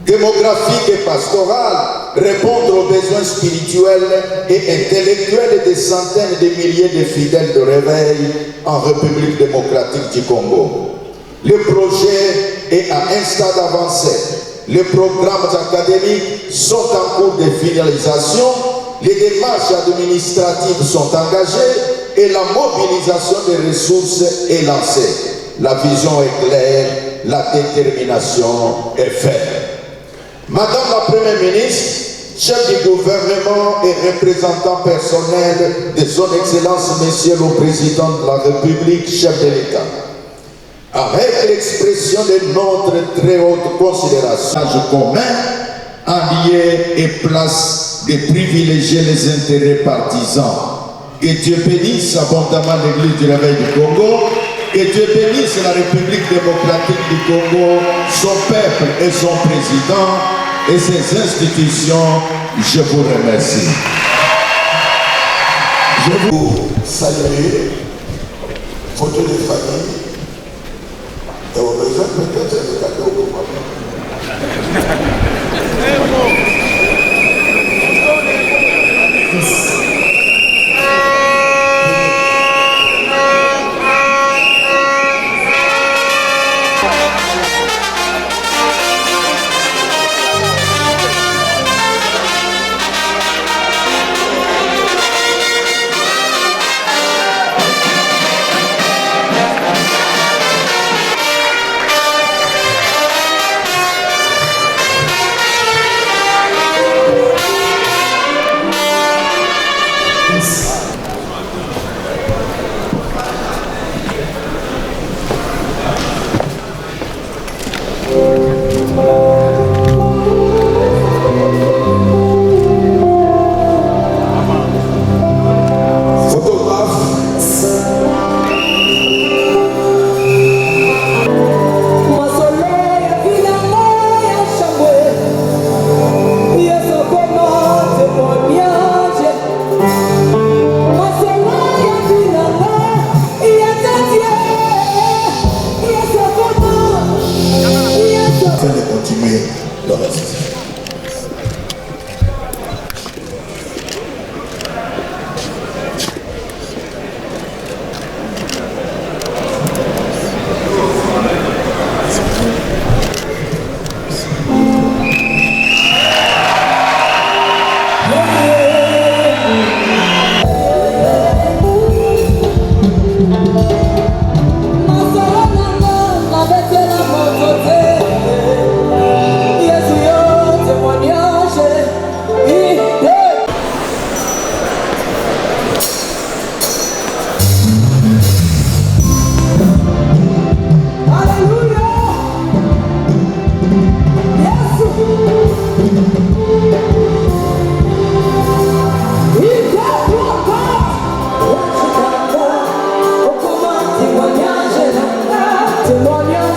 Démographique et pastorale, répondre aux besoins spirituels et intellectuels des centaines de milliers de fidèles de réveil en République démocratique du Congo. Le projet est à un stade avancé. Les programmes académiques sont en cours de finalisation. Les démarches administratives sont engagées et la mobilisation des ressources est lancée. La vision est claire, la détermination est ferme. Madame la Première ministre, chef du gouvernement et représentant personnel de son Excellence Monsieur le Président de la République, chef de l'État, avec l'expression de notre très haute considération commun, en lieu et place de privilégier les intérêts partisans. Que Dieu bénisse abondamment l'Église du Réveil du Congo, que Dieu bénisse la République démocratique du Congo, son peuple et son président et ses institutions. Je vous remercie. Je vous salue, photo de famille, et au besoin peut-être le cadeau pour moi. Témoignage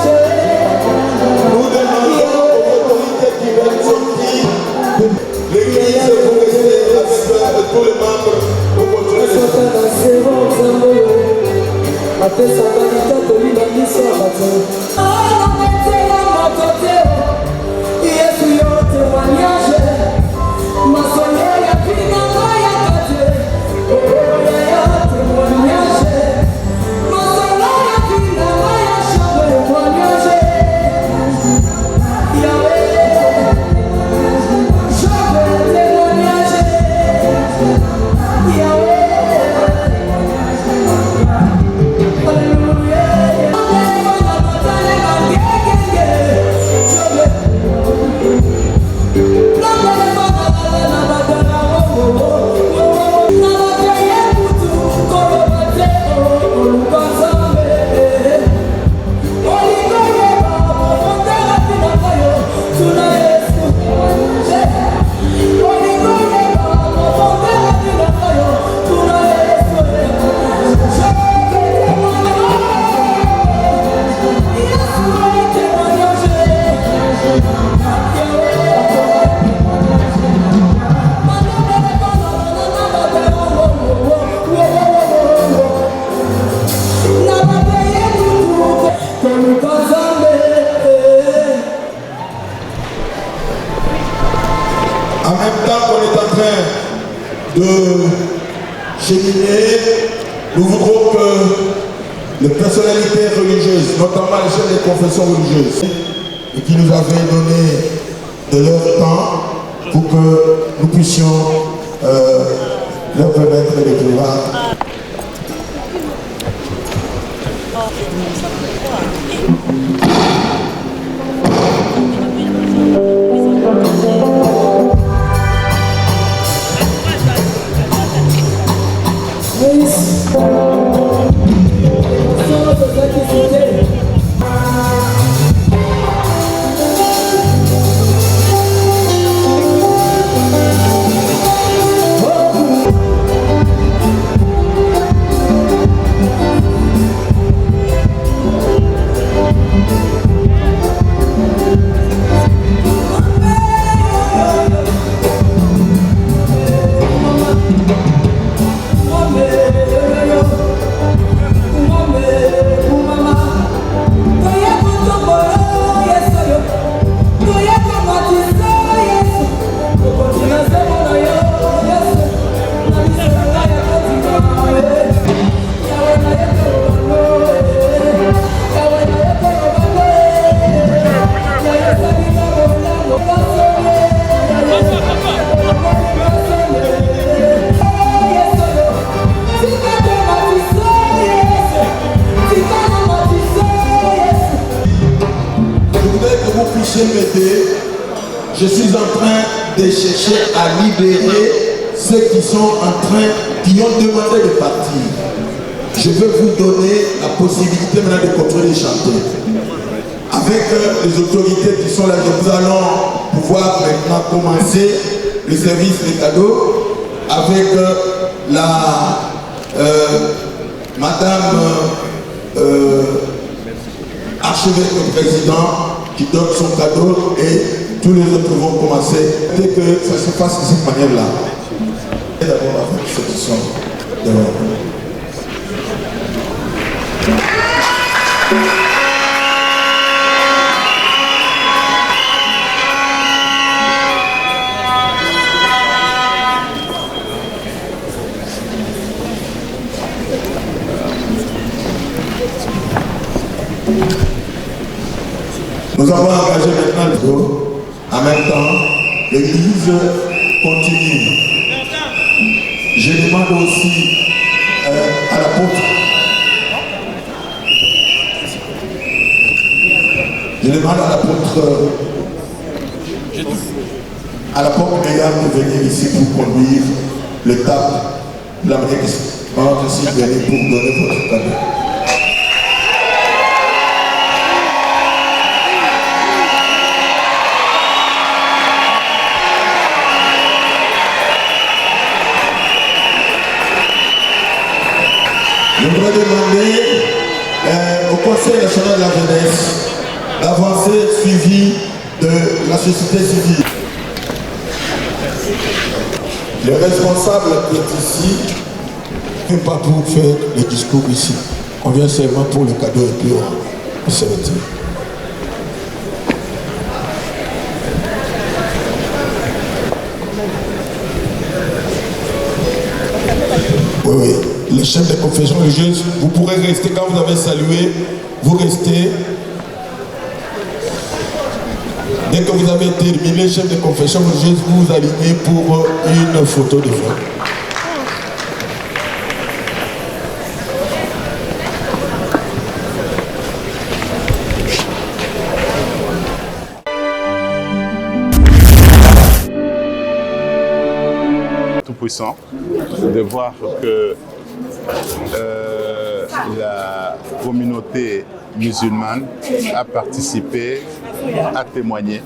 En même temps qu'on est en train de cheminer, nous voudrons que les personnalités religieuses, notamment les chefs des confessions religieuses, et qui nous avaient donné de leur temps pour que nous puissions leur permettre de pouvoir. Je suis en train de chercher à libérer ceux qui ont demandé de partir. Je veux vous donner la possibilité maintenant de continuer de chanter. Avec les autorités qui sont là, nous allons pouvoir maintenant commencer le service des cadeaux avec Madame archevêque président qui donne son cadeau et tous les autres vont commencer. Dès que ça se passe de cette manière-là. Et d'abord avec cette son de Nous avons engagé maintenant le dos. En même temps, l'église continue. Je demande aussi à l'apôtre. Je demande à l'apôtre Meillard de venir ici pour conduire le table de la manière que si venir pour donner votre cadeau. Je voudrais demander au Conseil national de la jeunesse d'avancer suivi de la société civile. Le responsable qui est ici n'est pas pour faire le discours ici. On vient seulement pour le cadeau et puis on se retire. Oui, les chefs de confession religieuse, vous pourrez rester quand vous avez salué, vous restez. Dès que vous avez terminé, chef de confession religieuse, vous vous alignez pour une photo de foi. Tout-puissant de voir que la communauté musulmane a participé, a témoigné,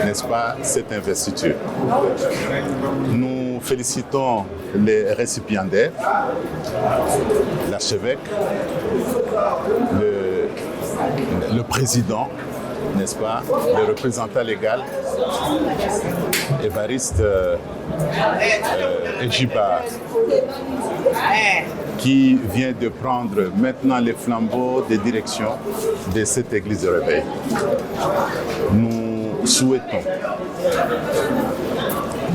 n'est-ce pas, cette investiture. Nous félicitons les récipiendaires, l'archevêque, le président, n'est-ce pas, le représentant légal, Évariste Ejiba, qui vient de prendre maintenant les flambeaux de direction de cette église de réveil. Nous souhaitons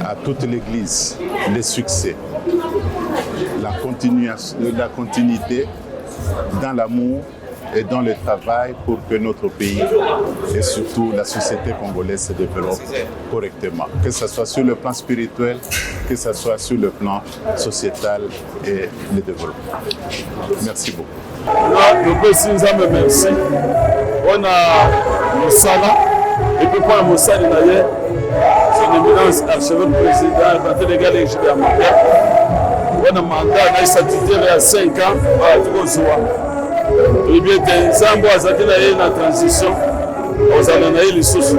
à toute l'église le succès, la continuité dans l'amour et dans le travail pour que notre pays et surtout la société congolaise se développe correctement, que ce soit sur le plan spirituel, que ce soit sur le plan sociétal et le développement. Merci beaucoup. Merci. On a Moussala et puis pour Moussala, son éminence archevêque président, le délégué Ejiba Yamapia. On a mandat, on a statutaire il y a 5 ans, à Tugozoua. Et bien, Zambo a été la transition, aux années les sous.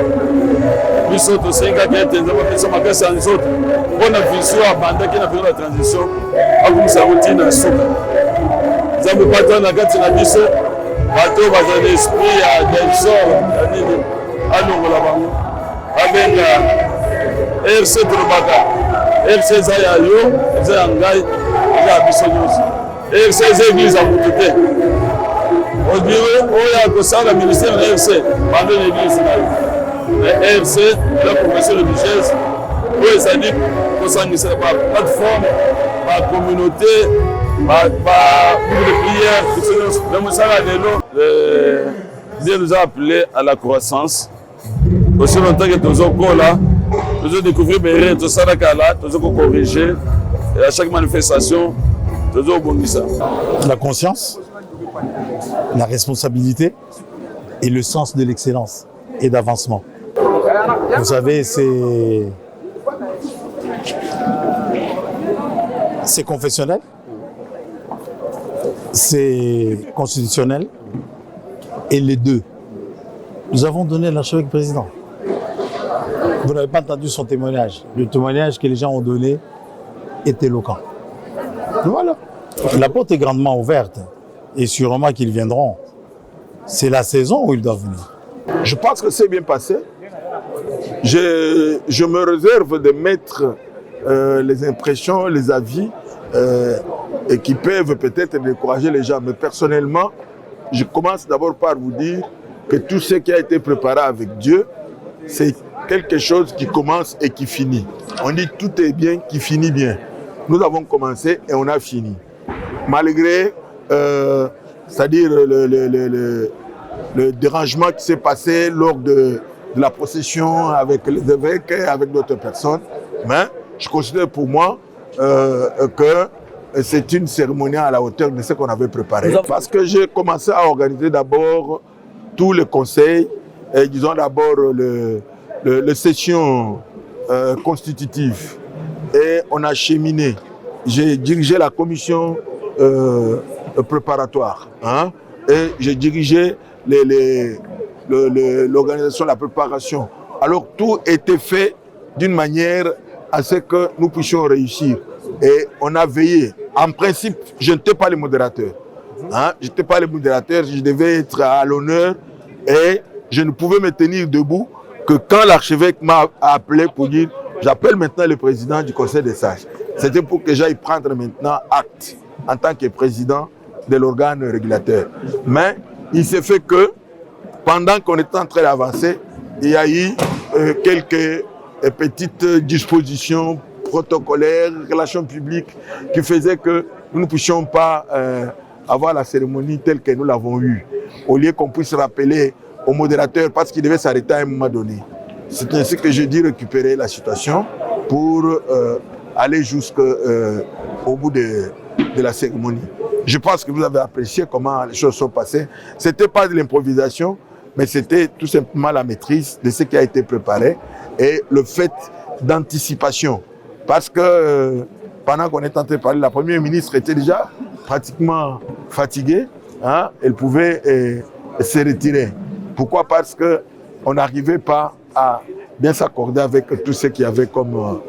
Nous sommes tous 5 ans, nous sommes à Kassa, nous autres. On a vu ça pendant qu'il a fait la transition, à vous ça routine à Souka. Zambo pas dans la gâte, la mission, bateau, dans l'esprit, à des sorts, à nous, avec RC Drobaka, RC Zayayo, Zayangai, Zabissonius, RC Église à Moutoute. On dirait qu'il y a le ministère de l'RC, pendant l'église. RC, la profession religieuse, oui, ça dit que ça ne sera pas plateforme, pas communauté, pas groupe de prière. Dieu nous a appelés à la croissance. Aussi longtemps que nous sommes là, nous avons découvert mes erreurs, tout ça, nous avons corrigé. Et à chaque manifestation, nous avons bondi ça. La conscience, la responsabilité et le sens de l'excellence et d'avancement. Vous savez, c'est confessionnel, c'est constitutionnel, et les deux. Nous avons donné à l'archevêque président. Vous n'avez pas entendu son témoignage. Le témoignage que les gens ont donné est éloquent. Voilà. La porte est grandement ouverte. Et sûrement qu'ils viendront. C'est la saison où ils doivent venir. Je pense que c'est bien passé. Je me réserve de mettre les impressions, les avis et qui peuvent peut-être décourager les gens. Mais personnellement, je commence d'abord par vous dire que tout ce qui a été préparé avec Dieu, c'est quelque chose qui commence et qui finit. On dit tout est bien qui finit bien. Nous avons commencé et on a fini. Malgré c'est-à-dire le dérangement qui s'est passé lors de la procession avec les évêques et avec d'autres personnes. Mais je considère pour moi que c'est une cérémonie à la hauteur de ce qu'on avait préparé. Parce que j'ai commencé à organiser d'abord tous les conseils, et disons d'abord les sessions constitutives. Et on a cheminé. J'ai dirigé la commission préparatoire. Hein, et j'ai dirigé l'organisation, la préparation. Alors tout était fait d'une manière à ce que nous puissions réussir. Et on a veillé. En principe, je n'étais pas le modérateur. Hein, je n'étais pas le modérateur, je devais être à l'honneur et je ne pouvais me tenir debout que quand l'archevêque m'a appelé pour dire « J'appelle maintenant le président du Conseil des sages ». C'était pour que j'aille prendre maintenant acte en tant que président de l'organe régulateur. Mais il s'est fait que, pendant qu'on était en train d'avancer, il y a eu quelques petites dispositions protocolaires, relations publiques, qui faisaient que nous ne puissions pas avoir la cérémonie telle que nous l'avons eue, au lieu qu'on puisse rappeler au modérateur parce qu'il devait s'arrêter à un moment donné. C'est ainsi que j'ai dû récupérer la situation pour aller jusqu'au bout de la cérémonie. Je pense que vous avez apprécié comment les choses sont passées. Ce n'était pas de l'improvisation, mais c'était tout simplement la maîtrise de ce qui a été préparé et le fait d'anticipation. Parce que pendant qu'on est en train de parler, la première ministre était déjà pratiquement fatiguée. Hein, elle pouvait se retirer. Pourquoi? Parce qu'on n'arrivait pas à bien s'accorder avec tout ce qu'il y avait comme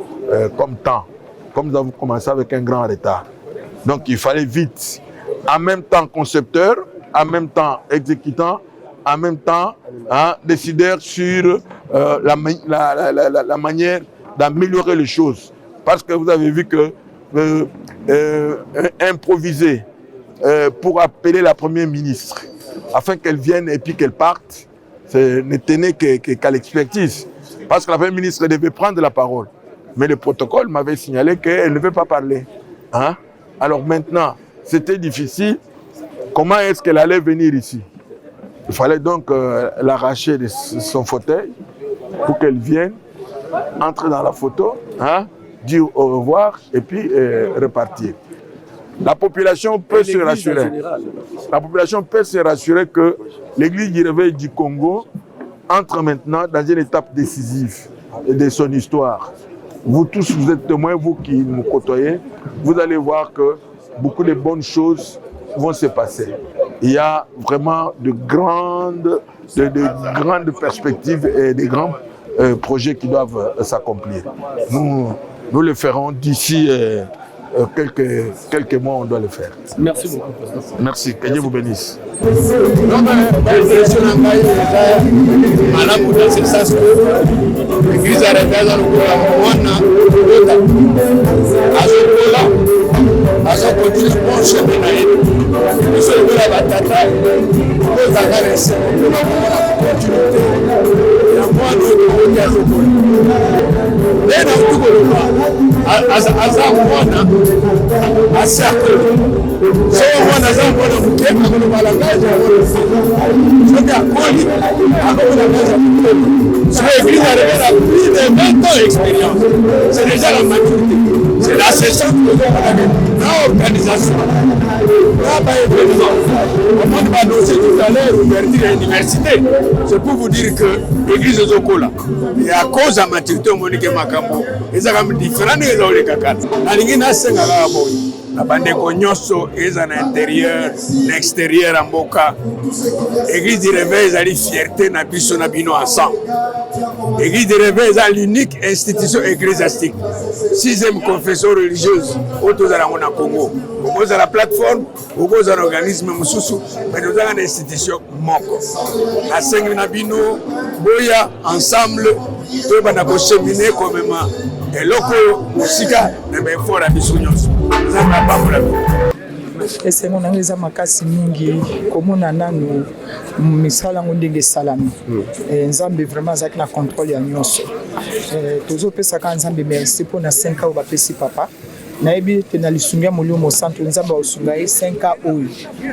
temps. Comme nous avons commencé avec un grand retard. Donc il fallait vite, en même temps concepteur, en même temps exécutant, en même temps décideur sur la manière d'améliorer les choses. Parce que vous avez vu que improviser pour appeler la première ministre afin qu'elle vienne et puis qu'elle parte, ce ne tenait qu'à l'expertise. Parce que la première ministre devait prendre la parole. Mais le protocole m'avait signalé qu'elle ne veut pas parler. Hein? Alors maintenant, c'était difficile. Comment est-ce qu'elle allait venir ici? Il fallait donc l'arracher de son fauteuil pour qu'elle vienne, entre dans la photo, hein, dire au revoir et puis repartir. La population peut se rassurer. La population peut se rassurer que l'Église du Réveil du Congo entre maintenant dans une étape décisive de son histoire. Vous tous, vous êtes témoins, vous qui nous côtoyez, vous allez voir que beaucoup de bonnes choses vont se passer. Il y a vraiment de grandes perspectives et de grands projets qui doivent s'accomplir. Nous le ferons d'ici quelques mois, on doit le faire. Merci beaucoup. Merci, que Dieu vous bénisse. C'est déjà la maturité. C'est la session de l'organisation. On m'a annoncé tout à l'heure l'ouverture de l'université. C'est pour vous dire que l'église de Zokola, et à cause de la maturité, on m'a dit que Makambo, ils ont différents des autres caca. La ligne n'a pas la bande cognosso est à l'intérieur, l'extérieur en boca. L'église du réveil a une fierté na biso na bino ensemble. L'église du réveil est l'unique institution ecclésiastique, 6e confession religieuse au Congo. Au la plateforme, au organisme Moussoussou, mais nous avons une institution moko. La 5 Nabino, Boya, ensemble, tout le monde a cheminé comme et loko musika na fort à Bissounyos. esengo na eza makasi mingi komona nanu misala ngo ndenge salami nzambe vraiment azaki na contrôle ya nyonso tozopesa ka nzambe merci pour na 5 ans bapesi papa nayebi te na lisungia molimo centre nzambe osunga 5 ans oyo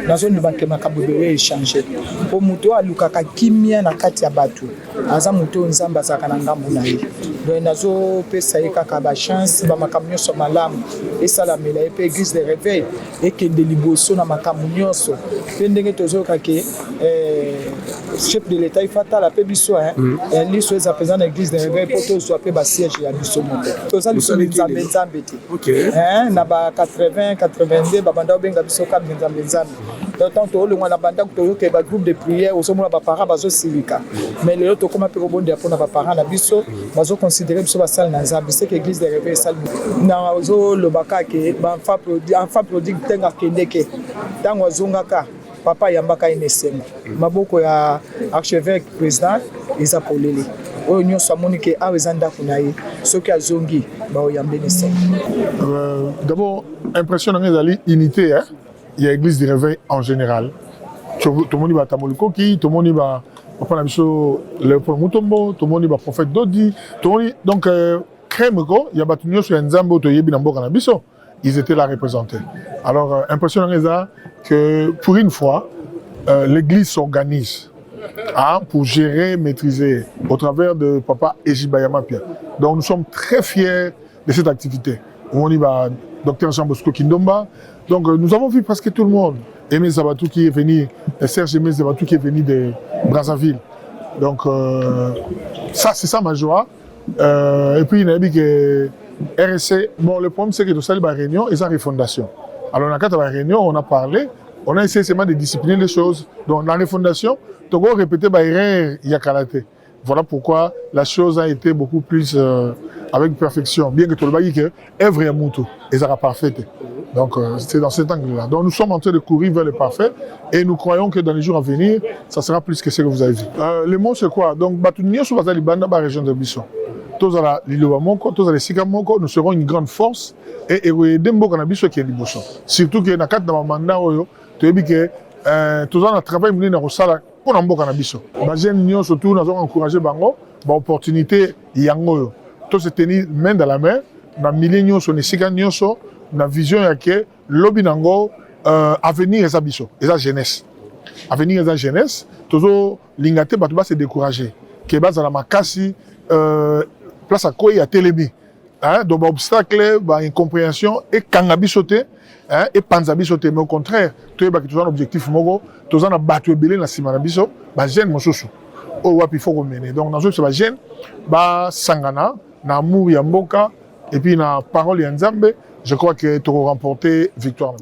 nazoni bakemaka bobele échanger po muto alukaka kimia na kati ya bato aza muto nzambe azaka na ngambu na ye donc nazopesa ye kaka ba chance ba makambo nyonso malamu esalamela ye pe église de réveil ekende liboso na makambo nyonso pe ndenge tozoyoka ke chef de l'état ifatala pe biso liso eza présent na église de réveil po tozwa pe ba siège ya biso moto toza liso nzambe nzambe te na ba 80 82 babanda obenga biso ka nzambe nzambe donc to olongwa na banda toyoka ba groupe de prière osomona ba parents bazo silika mais lelo to koma pe robonde apona ba parents na biso bazo considérer biso ba salle na nzambe c'est que église de réveil salle na ozo lobaka ke ba enfant prodigue tenga kendeke tango azongaka papa yambaka inesenga maboko ya archevêque président eza polele oyo nyonso amoni ke awa eza ndako na ye soki azongi baoyambe inesenga d'abord impression na ezali unité il y a l'église du réveil en général. Tout le monde va Tamolikoki, tout le monde va Papa Nabiso, Léopold Mutombo, tout le monde va prophète Dodi, tout le monde. Donc, Kremko, il y a Batunio sur Nzambo, Toyebi Nambo Kanabiso. Ils étaient là représentés. Alors, impressionnant est ça que pour une fois, l'église s'organise pour gérer, maîtriser au travers de Papa Ejibayama Pia. Donc, nous sommes très fiers de cette activité. On y va, Dr Jean Bosco Kindomba. Donc, nous avons vu presque tout le monde. Aimé Zabatou qui est venu, Serge Aimé Zabatou qui est venu de Brazzaville. Donc, ça, c'est ça ma joie. Et puis, il y a dit que RSC, bon, le problème, c'est que tout ça, il y a une réunion et ça, une fondation. Alors, dans la réunion, on a parlé, on a essayé seulement de discipliner les choses. Donc, dans les fondations, on a répété, il y a karaté. Voilà pourquoi la chose a été beaucoup plus avec perfection. Bien que tout le monde que œuvre est moutou, et ça sera parfaite. Donc, c'est dans cet angle-là. Donc, nous sommes en train de courir vers le parfait et nous croyons que dans les jours à venir, ça sera plus que ce que vous avez vu. Le mot, c'est quoi? Donc, Batunio sur la région de Bissau. Tous à l'Iloba Moko, tous à l'Esika Moko, nous serons une grande force et Dembo Kanabiso qui est Liboso. Surtout que dans le cadre de mon mandat, tu as dit que tous à travail mené dans le Sala pour Nambo Kanabiso. Les jeunes, surtout, nous avons encouragé Bango, l'opportunité Yango. Tous se tenir main dans la main, dans les milléniaux, sur les Sika Nyoso, dans la vision que lobby nango avenir et sa biso et sa jeunesse avenir et sa jeunesse toujours l'ingate batuba se décourager que bas la makasi place à quoi il y a télébi donc obstacle incompréhension et kangabisoté et panzabisoté mais au contraire tu es toujours un objectif mogo toujours na batu belé na simana biso ba jeune mosusu o wapi faut mener donc dans ce ba jeune ba sangana na amour ya mboka et puis na parole ya Nzambe. Je crois que tu auras remporté victoire.